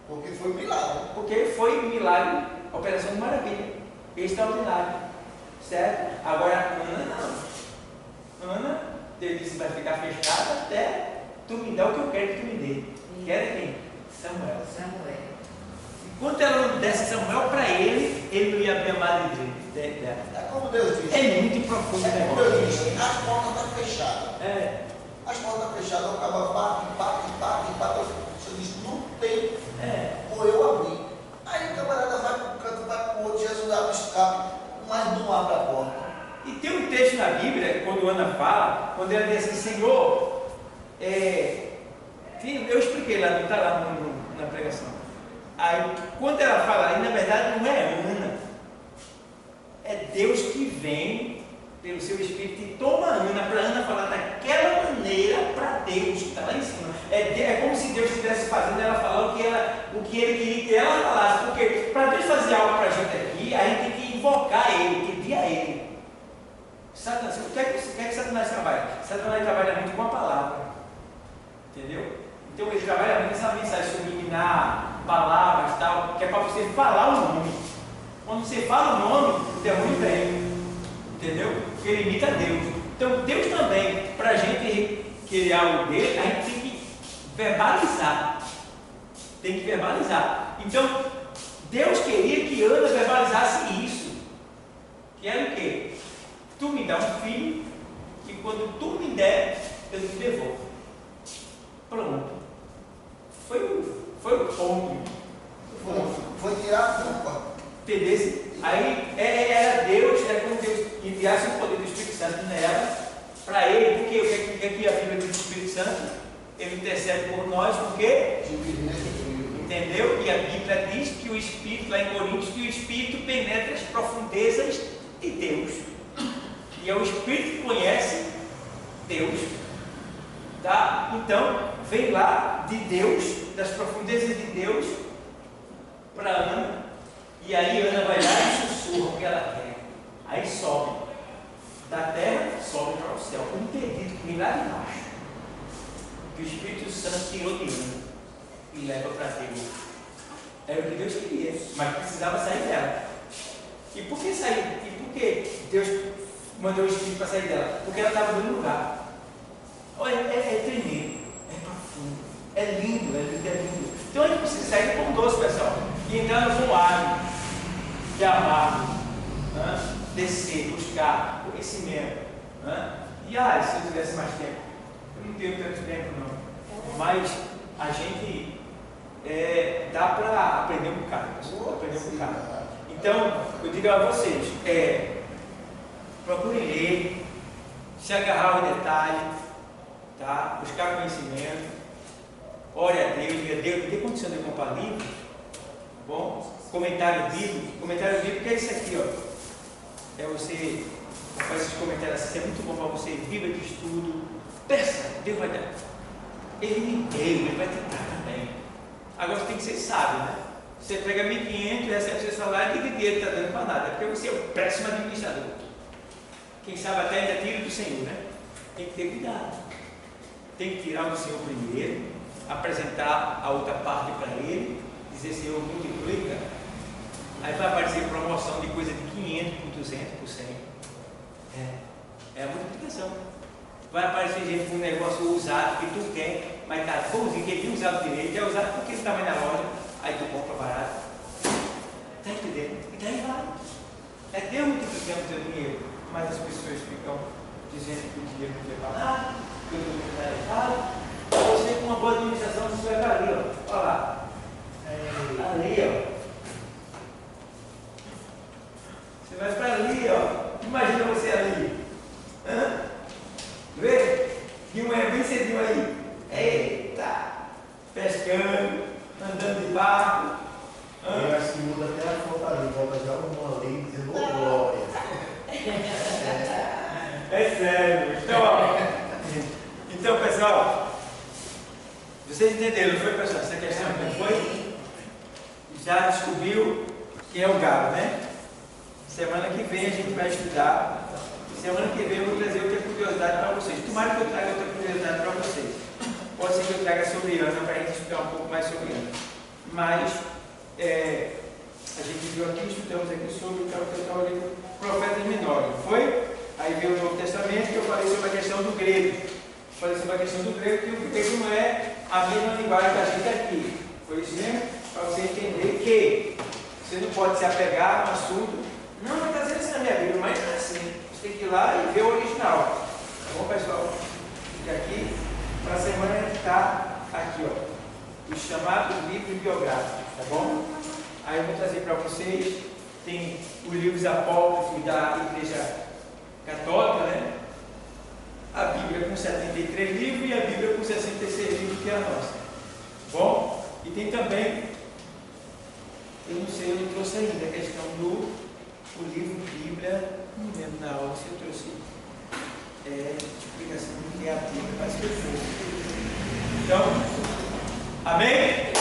Porque foi um milagre. Porque foi um milagre, a operação de maravilha, extraordinário. Certo? Agora, Ana não. Ana, Deus disse, vai ficar fechada até tu me dar o que eu quero que tu me dê. Quer quem? Samuel. Enquanto ela não desse Samuel para ele não ia abrir a madre dela. É como Deus diz. É muito profundo. É como Deus diz, as portas estão fechadas. As portas estão fechadas, o cabo bate. Você diz, não tem. Ou eu abri. Aí o camarada vai para um canto, vai para o outro, Jesus abre o escape, mas não abre a porta. E tem um texto na Bíblia, quando Ana fala, quando ela diz assim, Senhor, eu expliquei lá, não está lá na pregação. Aí, quando ela fala, aí na verdade não é Ana, é Deus que vem pelo seu Espírito e toma Ana, para Ana falar daquela maneira para Deus, que está lá em cima. É como se Deus estivesse fazendo ela falar o que Ele queria que ela falasse. Porque para Deus fazer algo para a gente aqui, a gente tem que invocar Ele, pedir a Ele. Satanás, o que é que Satanás trabalha? Satanás trabalha muito com a palavra. Entendeu? Então ele trabalha muito essa mensagem subliminar, palavras e tal, que é para você falar o nome. Quando você fala o nome, o demônio vem. Entendeu? Porque ele imita Deus. Então Deus também, para a gente querer algo dele, a gente tem que verbalizar. Tem que verbalizar. Então, Deus queria que Ana verbalizasse isso. Que era o quê? Tu me dá um filho, e quando tu me der, eu te devolvo. Pronto. Foi o ponto. Foi tirar a culpa. Entendeu? Aí era Deus, era como Deus enviasse o poder do Espírito Santo nela, para ele, porque o que é que a Bíblia diz do Espírito Santo? Ele intercede por nós, porque? Entendeu? E a Bíblia diz que o Espírito, lá em Coríntios, que o Espírito penetra as profundezas de Deus. E é o Espírito que conhece Deus. Tá? Então, vem lá de Deus, das profundezas de Deus, para Ana. E aí Ana vai lá e sussurra o que ela quer. Aí sobe. Da terra, sobe para o céu. Um pedido que vem lá de baixo. Que o Espírito Santo tirou de Ana e leva para Deus. Era o que Deus queria, mas precisava sair dela. E por que sair? E por que Deus mandou o Espírito para sair dela? Porque ela estava dando lugar. Olha, é tremendo, é profundo, é lindo, é lindo. Então a gente precisa sair do pão doce, pessoal, e entrar no pão árido, de amar, descer, buscar conhecimento. E se eu tivesse mais tempo, eu não tenho tanto tempo não, mas a gente dá para aprender um bocado, Então, eu digo a vocês, procurem ler, se agarrar ao detalhe, tá? Buscar conhecimento, ore a Deus, diga a Deus, tem condição de comprar livro? Bom, comentário bíblico é isso aqui, ó. É você fazer esses comentários assim, é muito bom para você, Bíblia de estudo, peça, Deus vai dar. Ele me deu, ele vai te dar também. Agora você tem que ser sábio, né? Você pega 1.500, recebe seu salário e dividir, ele está dando para nada, porque você é um péssimo administrador. Quem sabe até ainda tira do Senhor, né? Tem que ter cuidado. Tem que tirar do Senhor primeiro, apresentar a outra parte para ele, dizer, Senhor, multiplica. Aí vai aparecer promoção de coisa de 500 por 200 por 100. É a multiplicação. Vai aparecer gente com um negócio usado que tu quer, mas tá bonzinho, que ele tem usado direito, é usado porque ele estava na loja, aí tu compra barato. Está entendendo? E daí vai. É Deus multiplicando o teu dinheiro, mas as pessoas ficam dizendo que o dinheiro não vai para nada, que o dinheiro está errado. Você com uma boa administração, você vai para ali, ó. Olha lá. Ali, ó. Você vai para ali, ó. Imagina você ali. Vê? De manhã bem cedinho aí. Eita! Pescando, andando de barco. Eu acho que muda até a foto ali, volta já uma lei dizendo glória. É sério. Então, pessoal, vocês entenderam, não foi, pessoal? Essa questão não foi? Já descobriu quem é o galo, né? Semana que vem a gente vai estudar. Semana que vem eu vou trazer outra curiosidade para vocês. Tomara que eu traga outra curiosidade para vocês. Pode ser que eu traga sobre Ana para a gente estudar um pouco mais sobre Ana. Mas a gente viu aqui, estudamos aqui sobre o profetas menores, não foi? Aí veio o Novo Testamento que eu falei sobre a questão do grego. Falei sobre a questão do grego, que o grego não é a mesma linguagem da gente aqui. Foi isso mesmo? Para você entender que você não pode se apegar no assunto. Não, mas está dizendo assim na minha Bíblia, mas não é assim. Você tem que ir lá e ver o original. Tá bom, pessoal? Fica aqui. Para a semana que está aqui, ó. Os chamados livros biográficos, tá bom? Aí eu vou trazer para vocês. Tem os livros apócrifos da Igreja Católica, né? A Bíblia com 73 livros e a Bíblia com 66 livros, que é a nossa. Bom? E tem também, eu não sei, eu não trouxe ainda a questão do livro Bíblia, não lembro na hora se eu trouxe explicação do que é a Bíblia, parece que eu trouxe. Então, amém?